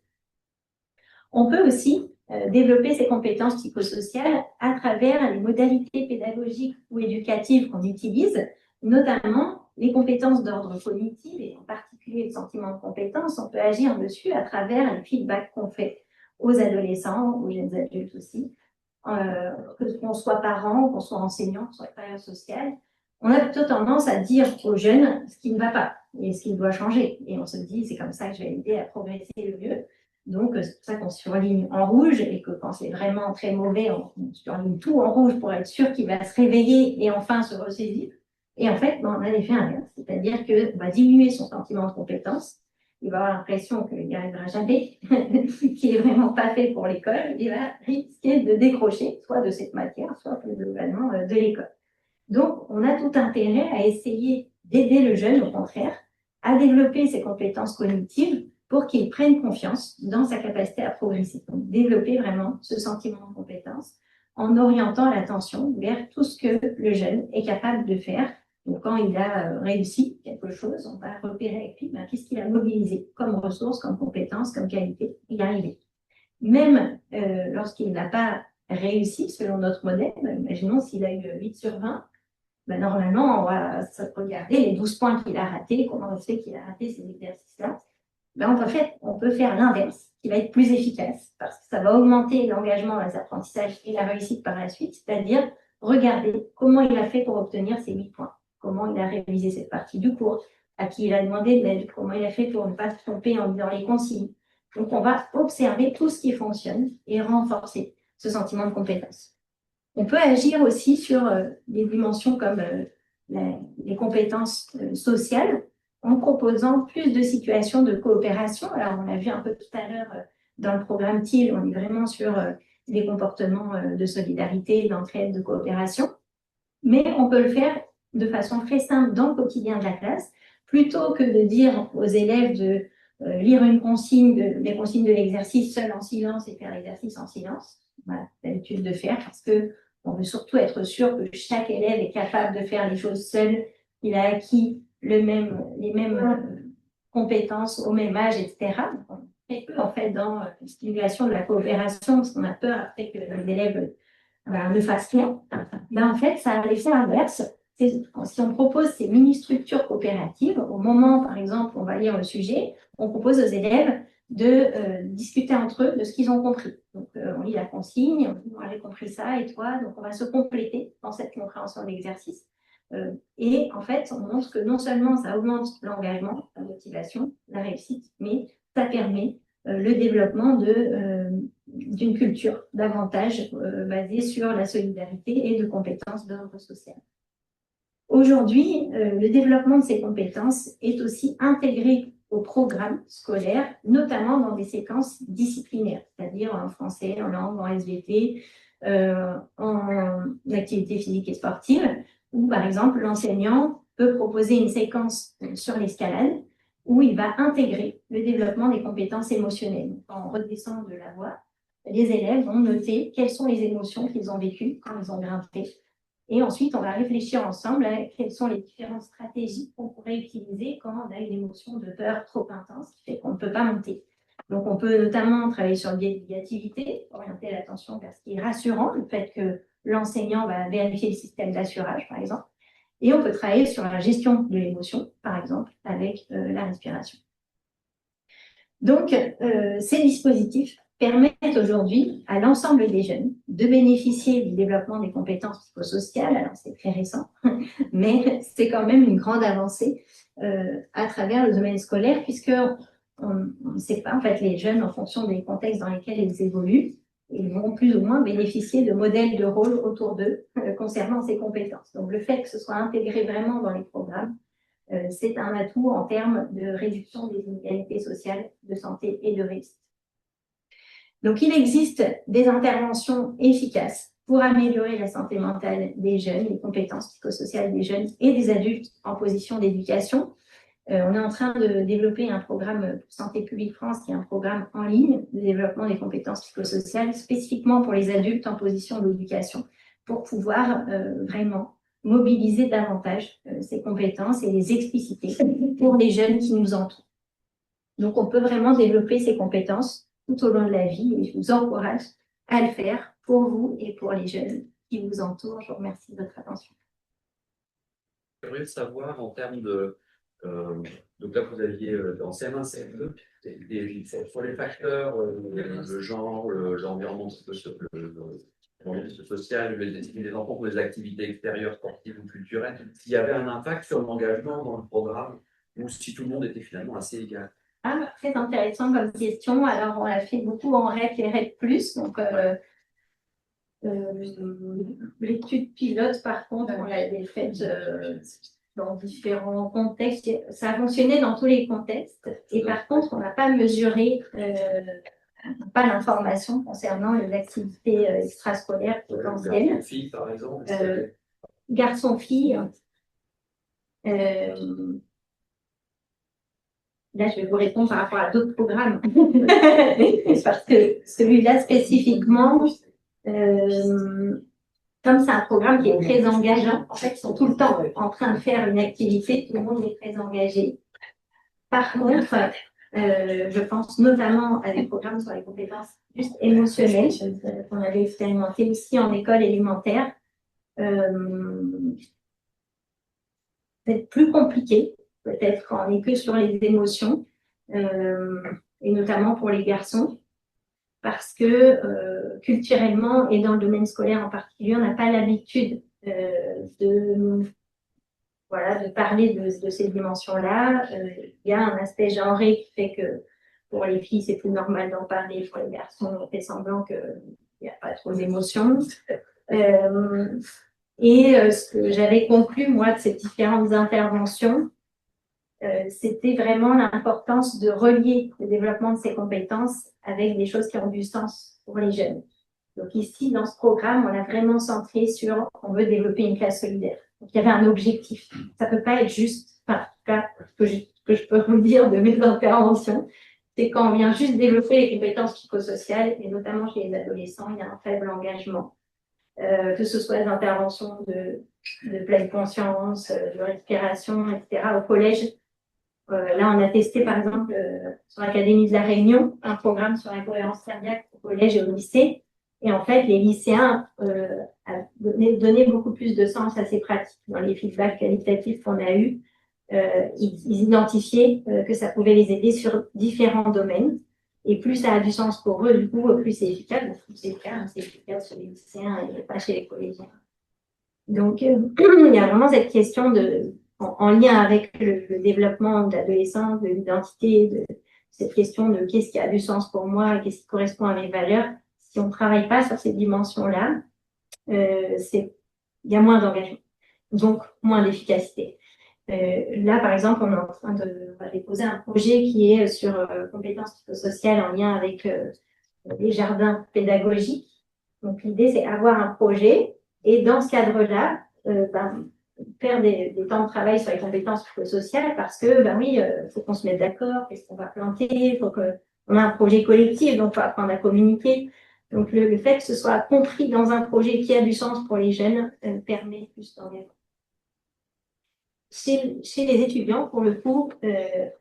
On peut aussi développer ces compétences psychosociales à travers les modalités pédagogiques ou éducatives qu'on utilise, notamment les compétences d'ordre cognitif et en particulier le sentiment de compétence. On peut agir dessus à travers les feedbacks qu'on fait aux adolescents, aux jeunes adultes aussi, que qu'on soit parent, qu'on soit enseignant, qu'on soit travailleur social. On a plutôt tendance à dire aux jeunes ce qui ne va pas et ce qui doit changer. Et on se dit, c'est comme ça que je vais aider à progresser le mieux. Donc, c'est pour ça qu'on surligne en rouge et que quand c'est vraiment très mauvais, on surligne tout en rouge pour être sûr qu'il va se réveiller et enfin se ressaisir. Et en fait, on a l'effet inverse, c'est-à-dire qu'on va diminuer son sentiment de compétence. Il va avoir l'impression qu'il n'y arrivera jamais, qu'il est vraiment pas fait pour l'école. Il va risquer de décrocher, soit de cette matière, soit plus globalement de l'école. Donc, on a tout intérêt à essayer d'aider le jeune, au contraire, à développer ses compétences cognitives pour qu'il prenne confiance dans sa capacité à progresser. Donc, développer vraiment ce sentiment de compétence en orientant l'attention vers tout ce que le jeune est capable de faire. Donc, quand il a réussi quelque chose, on va repérer avec lui qu'est-ce qu'il a mobilisé comme ressources, comme compétences, comme qualité, y arriver. Même lorsqu'il n'a pas réussi selon notre modèle, imaginons s'il a eu 8 sur 20, normalement, on va regarder les 12 points qu'il a ratés, comment on sait qu'il a raté ces exercices-là. On peut faire l'inverse, qui va être plus efficace, parce que ça va augmenter l'engagement, les apprentissages et la réussite par la suite, c'est-à-dire regarder comment il a fait pour obtenir ces 8 points, comment il a révisé cette partie du cours, à qui il a demandé de l'aide, comment il a fait pour ne pas se tromper en lisant les consignes. Donc, on va observer tout ce qui fonctionne et renforcer ce sentiment de compétence. On peut agir aussi sur des dimensions comme les compétences sociales, en proposant plus de situations de coopération. Alors, on l'a vu un peu tout à l'heure dans le programme TIL, on est vraiment sur des comportements de solidarité, d'entraide, de coopération. Mais on peut le faire de façon très simple dans le quotidien de la classe, plutôt que de dire aux élèves de lire une consigne, les consignes de l'exercice seul en silence et faire l'exercice en silence. Voilà, l'habitude de faire parce que on veut surtout être sûr que chaque élève est capable de faire les choses seul, qu'il a acquis les mêmes compétences au même âge, etc. Donc, on est très peu en fait dans la stimulation de la coopération parce qu'on a peur après que les élèves ne fassent rien. En fait, ça a l'effet inverse. si on propose ces mini-structures coopératives, au moment, par exemple, on va lire le sujet, on propose aux élèves de discuter entre eux de ce qu'ils ont compris. Donc, on lit la consigne, on dit, moi j'ai compris ça, et toi, donc on va se compléter dans cette compréhension de l'exercice. Et en fait, on montre que non seulement ça augmente l'engagement, la motivation, la réussite, mais ça permet le développement d'une culture davantage basée sur la solidarité et de compétences d'ordre social. Aujourd'hui, le développement de ces compétences est aussi intégré au programme scolaire, notamment dans des séquences disciplinaires, c'est-à-dire en français, en langue, en SVT, en activité physique et sportive, où par exemple l'enseignant peut proposer une séquence sur l'escalade où il va intégrer le développement des compétences émotionnelles. Donc, quand on redescend de la voie, les élèves vont noter quelles sont les émotions qu'ils ont vécues quand ils ont grimpé. Et ensuite, on va réfléchir ensemble à quelles sont les différentes stratégies qu'on pourrait utiliser quand on a une émotion de peur trop intense qui fait qu'on ne peut pas monter. Donc, on peut notamment travailler sur le biais de négativité, orienter l'attention vers ce qui est rassurant, le fait que l'enseignant va vérifier le système d'assurage, par exemple. Et on peut travailler sur la gestion de l'émotion, par exemple, avec la respiration. Donc, ces dispositifs permettent aujourd'hui à l'ensemble des jeunes de bénéficier du développement des compétences psychosociales. Alors, c'est très récent, mais c'est quand même une grande avancée à travers le domaine scolaire, puisque on ne sait pas, en fait, les jeunes, en fonction des contextes dans lesquels ils évoluent, ils vont plus ou moins bénéficier de modèles de rôle autour d'eux concernant ces compétences. Donc, le fait que ce soit intégré vraiment dans les programmes, c'est un atout en termes de réduction des inégalités sociales, de santé et de réussite. Donc, il existe des interventions efficaces pour améliorer la santé mentale des jeunes, les compétences psychosociales des jeunes et des adultes en position d'éducation. On est en train de développer un programme pour Santé publique France, qui est un programme en ligne de développement des compétences psychosociales spécifiquement pour les adultes en position d'éducation, pour pouvoir vraiment mobiliser davantage ces compétences et les expliciter pour les jeunes qui nous entourent. Donc, on peut vraiment développer ces compétences tout au long de la vie et je vous encourage à le faire pour vous et pour les jeunes qui vous entourent. Je vous remercie de votre attention. J'aimerais savoir en termes de… donc là, vous aviez en CM1, CM2, sur les facteurs, le genre, l'environnement social, les enfants pour les activités extérieures, sportives ou culturelles, s'il y avait un impact sur l'engagement dans le programme ou si tout le monde était finalement assez égal. Ah, très intéressant comme question. Alors, on l'a fait beaucoup en REP et REP+. Donc, l'étude pilote, par contre, on l'avait faite dans différents contextes. Ça a fonctionné dans tous les contextes. Et par contre, on n'a pas mesuré pas l'information concernant les activités extrascolaires potentielles. Garçon-fille, par exemple. Garçon-fille. Là, je vais vous répondre par rapport à d'autres programmes. Parce que celui-là, spécifiquement, comme c'est un programme qui est très engageant, en fait, ils sont tout le temps en train de faire une activité, tout le monde est très engagé. Par contre, je pense notamment à des programmes sur les compétences juste émotionnelles, qu'on avait expérimenté aussi en école élémentaire. C'est plus compliqué, peut-être quand on n'est que sur les émotions, et notamment pour les garçons, parce que culturellement et dans le domaine scolaire en particulier, on n'a pas l'habitude de parler de ces dimensions-là. Il y a un aspect genré qui fait que pour les filles, c'est plus normal d'en parler. Pour les garçons, on fait semblant qu'il n'y a pas trop d'émotions. Ce que j'avais conclu, moi, de ces différentes interventions, c'était vraiment l'importance de relier le développement de ces compétences avec des choses qui ont du sens pour les jeunes. Donc ici, dans ce programme, on a vraiment centré sur on veut développer une classe solidaire. Donc il y avait un objectif. Ça peut pas être juste, enfin, en tout cas, que je peux vous dire de mes interventions, c'est quand on vient juste développer les compétences psychosociales, et notamment chez les adolescents, il y a un faible engagement. Que ce soit des interventions de pleine conscience, de respiration, etc. Au collège, là, on a testé, par exemple, sur l'Académie de la Réunion, un programme sur la cohérence cardiaque au collège et au lycée. Et en fait, les lycéens donné beaucoup plus de sens à ces pratiques. Dans les feedbacks qualitatifs qu'on a eus, ils identifiaient que ça pouvait les aider sur différents domaines. Et plus ça a du sens pour eux, du coup, plus c'est efficace. Donc, c'est le cas, hein, c'est efficace chez les lycéens et pas chez les collégiens. Donc, il y a vraiment cette question en lien avec le développement de l'adolescence, de l'identité, cette question de qu'est-ce qui a du sens pour moi, qu'est-ce qui correspond à mes valeurs. Si on ne travaille pas sur ces dimensions-là, il y a moins d'engagement, donc moins d'efficacité. Là, par exemple, on est en train de déposer un projet qui est sur compétences psychosociales en lien avec les jardins pédagogiques. Donc, l'idée, c'est avoir un projet et dans ce cadre-là, faire des temps de travail sur les compétences psychosociales parce que, oui, faut qu'on se mette d'accord, qu'est-ce qu'on va planter, il faut qu'on ait un projet collectif, donc il faut apprendre à communiquer. Donc, le fait que ce soit compris dans un projet qui a du sens pour les jeunes permet plus d'engagement. Chez les étudiants, pour le coup,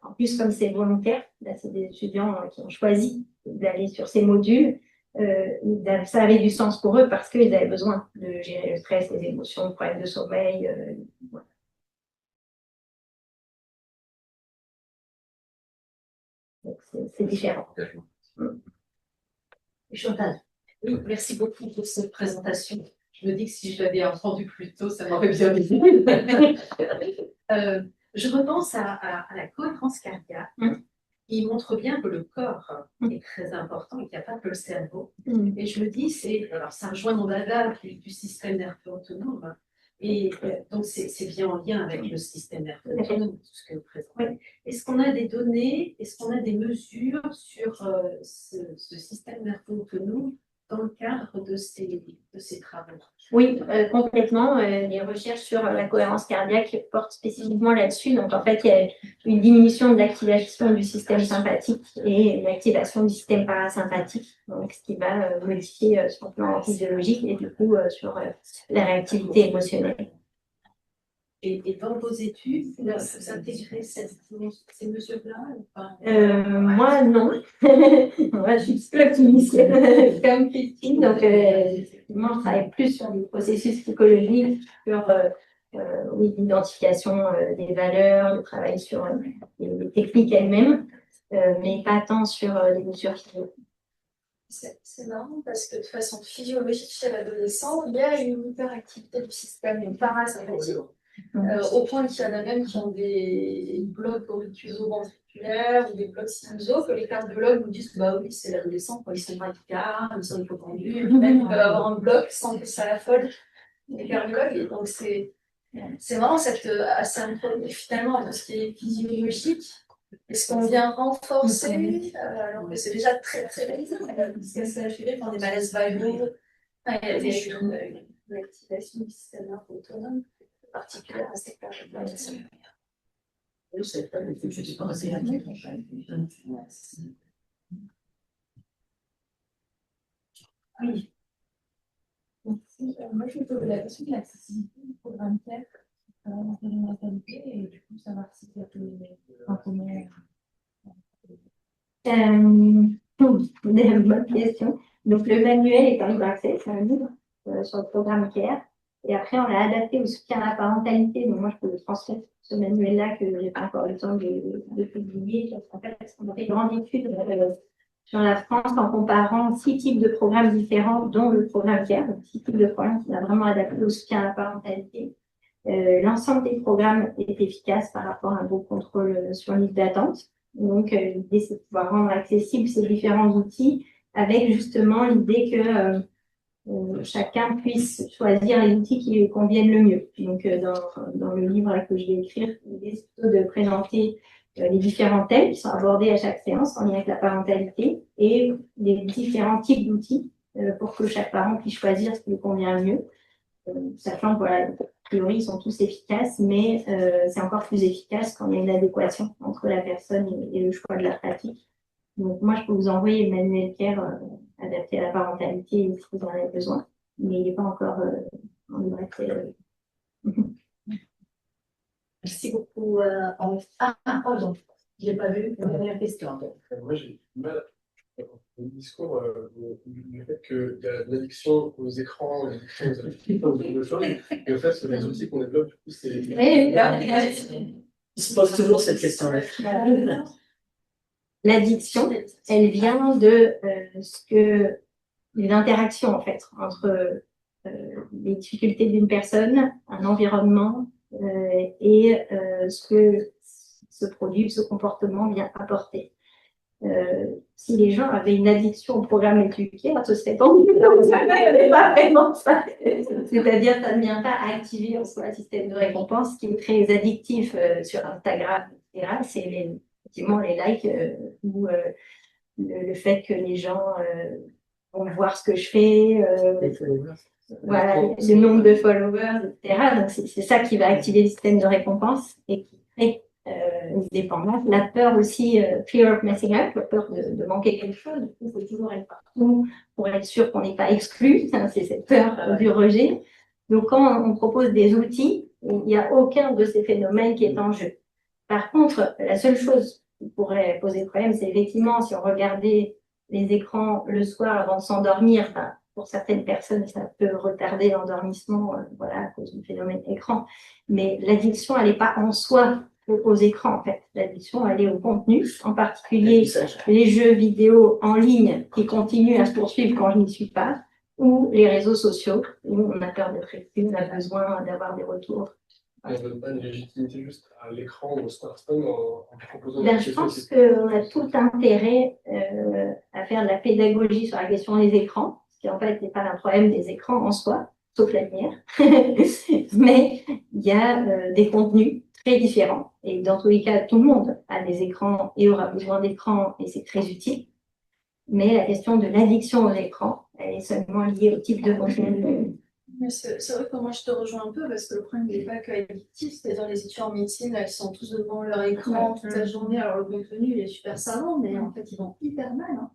en plus, comme c'est volontaire, là, c'est des étudiants qui ont choisi d'aller sur ces modules, ça avait du sens pour eux parce qu'ils avaient besoin de gérer le stress, les émotions, le problème de sommeil. Voilà. Donc, c'est différent. Chantal. Oui, merci beaucoup pour cette présentation. Je me dis que si je l'avais entendu plus tôt, ça m'aurait bien aidé. Je repense à la cohérence cardiaque. Il montre bien que le corps est très important et qu'il n'y a pas que le cerveau. Et je me dis, alors ça rejoint mon dada du système nerveux autonome. Et donc, c'est bien en lien avec le système nerveux autonome, tout ce que vous présentez. Est-ce qu'on a des données, est-ce qu'on a des mesures sur ce système nerveux autonome dans le cadre de ces travaux? Oui, complètement. Les recherches sur la cohérence cardiaque portent spécifiquement là-dessus. Donc, en fait, il y a une diminution de l'activation du système sympathique et une activation du système parasympathique, donc ce qui va modifier sur le plan physiologique et du coup sur la réactivité émotionnelle. Et dans vos études, vous intégrez ces mesures-là ou pas? Moi, non. Moi, je suis plus clinicienne comme Christine. Donc, effectivement, je travaille plus sur des processus psychologiques, sur l'identification des valeurs, le travail sur les techniques elles-mêmes, mais pas tant sur les mesures physiques. C'est marrant parce que de façon physiologique chez l'adolescent, il y a une hyperactivité du système parasympathique. Au point qu'il y en a même qui ont des blocs auriculo-ventriculaires ou des blocs sinusaux, que les cardiologues nous disent que bah oui, c'est l'adolescent, ils sont radicaux, ils sont hypotendus, même ils peuvent avoir un bloc sans que ça affole les cardiologues. Et donc c'est marrant cette asynchrone finalement de ce qui est physiologique. Est-ce qu'on vient renforcer alors que c'est déjà très très bizarre parce que c'est achèvé par des malaises vagues. Il y a une activation du système nerveux autonome particulière à cette période-là. Oui. Moi, je me pose la question de l'accessibilité du programme CARE dans la natalité et du coup, savoir si ça peut un peu moins. Bonne question. Donc, le manuel est en libre accès, c'est un livre sur le programme CARE. Et après, on l'a adapté au soutien à la parentalité. Donc, moi, je peux le transmettre ce manuel-là que je n'ai pas encore le temps de publier. Parce qu'en fait, on a fait une grande étude sur la France en comparant 6 types de programmes différents, dont le programme CARE, donc 6 types de programmes qu'on a vraiment adapté au soutien à la parentalité. L'ensemble des programmes est efficace par rapport à un beau contrôle sur liste d'attente. Donc, l'idée, c'est de pouvoir rendre accessibles ces différents outils avec justement l'idée que chacun puisse choisir les outils qui lui conviennent le mieux. Donc, dans le livre que je vais écrire, l'idée, c'est plutôt de présenter les différents thèmes qui sont abordés à chaque séance en lien avec la parentalité et les différents types d'outils pour que chaque parent puisse choisir ce qui lui convient le mieux. Sachant que, voilà, a priori, ils sont tous efficaces, mais c'est encore plus efficace quand il y a une adéquation entre la personne et le choix de la pratique. Donc, moi, je peux vous envoyer le manuel CARE adapté à la parentalité si vous en avez besoin, mais il n'est pas encore en libre accès. Merci beaucoup. Pardon, je n'ai pas vu. La dernière question. Moi, j'ai du mal Le discours, le fait qu'il y a de l'addiction aux écrans, l'addiction aux applications, aux de choses, et au fait, sur les outils qu'on développe, du coup, c'est. Il se pose toujours cette question-là. L'addiction, elle vient de des interactions en fait entre les difficultés d'une personne, un environnement et ce que ce produit, ce comportement vient apporter. Si les gens avaient une addiction au programme éducaire, ce serait pas vraiment ça. C'est-à-dire, ça ne vient pas activer en soi un système de récompense qui est très addictif sur Instagram, etc. C'est effectivement les likes ou le fait que les gens vont voir ce que je fais, voilà, le nombre de followers, etc. Donc, c'est ça qui va activer le système de récompense et qui crée une dépendance. La peur aussi, fear of messing up, la peur de manquer quelque chose. Du coup, il faut toujours être partout pour être sûr qu'on n'est pas exclu. C'est cette peur du rejet. Donc, quand on propose des outils, il n'y a aucun de ces phénomènes qui est en jeu. Par contre, la seule chose qui pourrait poser problème, c'est effectivement si on regardait les écrans le soir avant de s'endormir. Enfin, pour certaines personnes, ça peut retarder l'endormissement, voilà, à cause du phénomène écran. Mais l'addiction, elle n'est pas en soi aux écrans, en fait. L'addiction, elle est au contenu, en particulier les jeux vidéo en ligne qui continuent à se poursuivre quand je n'y suis pas, ou les réseaux sociaux, où on a peur d'être exclu, on a besoin d'avoir des retours. On ne donne pas une légitimité juste à l'écran ou au smartphone en proposant Je pense qu'on a tout intérêt à faire de la pédagogie sur la question des écrans, ce qui en fait n'est pas un problème des écrans en soi, sauf la lumière. Mais il y a des contenus très différents. Et dans tous les cas, tout le monde a des écrans et aura besoin d'écrans et c'est très utile. Mais la question de l'addiction aux écrans, elle est seulement liée au type de contenu. C'est vrai que moi je te rejoins un peu parce que le problème n'est pas que addictif, c'est-à-dire les étudiants en médecine, ils sont tous devant leur écran toute la journée, alors le contenu il est super savant, mais en fait ils vont hyper mal. Hein.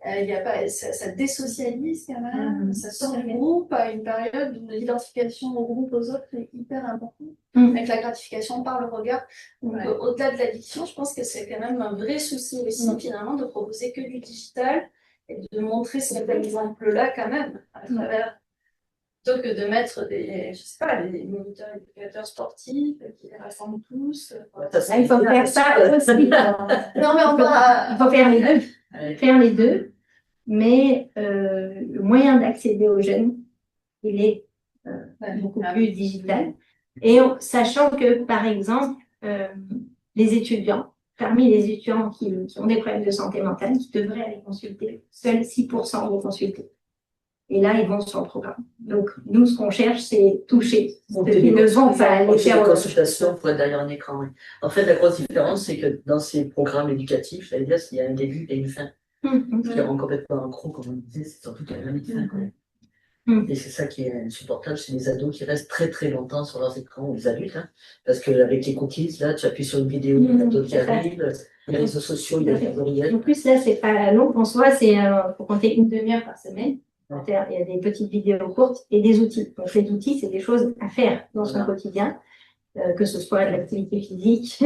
Y a pas, ça désocialise quand même, ça sort du groupe à une période où l'identification au groupe aux autres est hyper importante, avec la gratification par le regard. Donc au-delà de l'addiction, je pense que c'est quand même un vrai souci aussi finalement de proposer que du digital et de montrer cet exemple-là quand même à travers. Plutôt que de mettre des, je sais pas, des moniteurs éducateurs sportifs qui les rassemblent tous. Il faut faire ça aussi. Non, mais il faut faire les deux. Faire les deux, mais le moyen d'accéder aux jeunes, il est beaucoup plus digital. Et sachant que, par exemple, les étudiants, parmi les étudiants qui ont des problèmes de santé mentale, qui devraient aller consulter, seuls 6% vont consulter. Et là, ils vont sur le programme. Donc, nous, ce qu'on cherche, c'est toucher. Ils ne vont pas aller faire une consultation pour être derrière un écran. Oui. En fait, la grosse différence, c'est que dans ces programmes éducatifs, il y a un début et une fin. Ce qui rend complètement accro, comme on disait, c'est surtout qu'il y a jamais de fin. Et c'est ça qui est insupportable, c'est les ados qui restent très très longtemps sur leurs écrans, ou les adultes, hein, parce qu'avec les cookies, là, tu appuies sur une vidéo, l'ado qui arrive, les réseaux sociaux, il y a des réels. En plus, là, c'est pas long en soi, c'est pour compter une demi-heure par semaine. Il y a des petites vidéos courtes et des outils. Donc, les outils, c'est des choses à faire dans son quotidien, que ce soit de l'activité physique.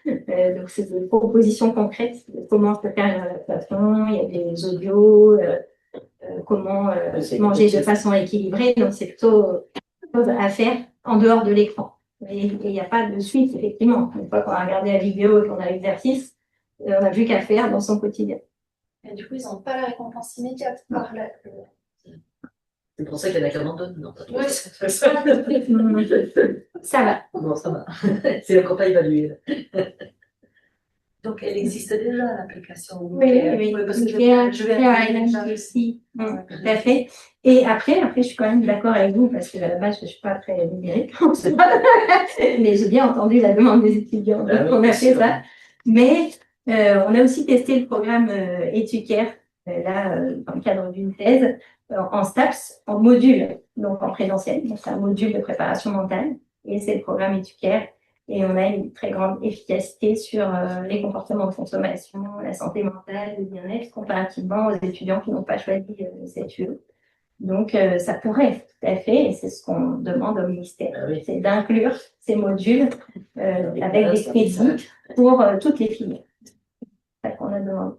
Donc, c'est des propositions concrètes de comment se faire une adaptation. Il y a des audios, comment manger de façon équilibrée. Donc, c'est plutôt choses à faire en dehors de l'écran. Et il n'y a pas de suite, effectivement. Une fois qu'on a regardé la vidéo et qu'on a l'exercice, on n'a plus qu'à faire dans son quotidien. Et du coup, ils n'ont pas la récompense immédiate par la. C'est pour ça qu'il y en a qui abandonnent. Non, oui, ça va. Bon, ça va. C'est encore pas évalué. Donc, elle existe déjà, l'application. Oui, parce que je vais aussi. Tout à fait. Et après, je suis quand même d'accord avec vous, parce que à la base, je ne suis pas très numérique. Mais j'ai bien entendu la demande des étudiants. Donc, on a fait ça. Mais on a aussi testé le programme Éducaire, là, dans le cadre d'une thèse, en STAPS, en module, donc en présentiel. Donc, c'est un module de préparation mentale. Et c'est le programme Éducaire. Et on a une très grande efficacité sur les comportements de consommation, la santé mentale, le bien-être, comparativement aux étudiants qui n'ont pas choisi cette UE. Donc, ça pourrait, tout à fait, et c'est ce qu'on demande au ministère, c'est d'inclure ces modules avec des crédits pour toutes les filières. C'est ça qu'on a demandé.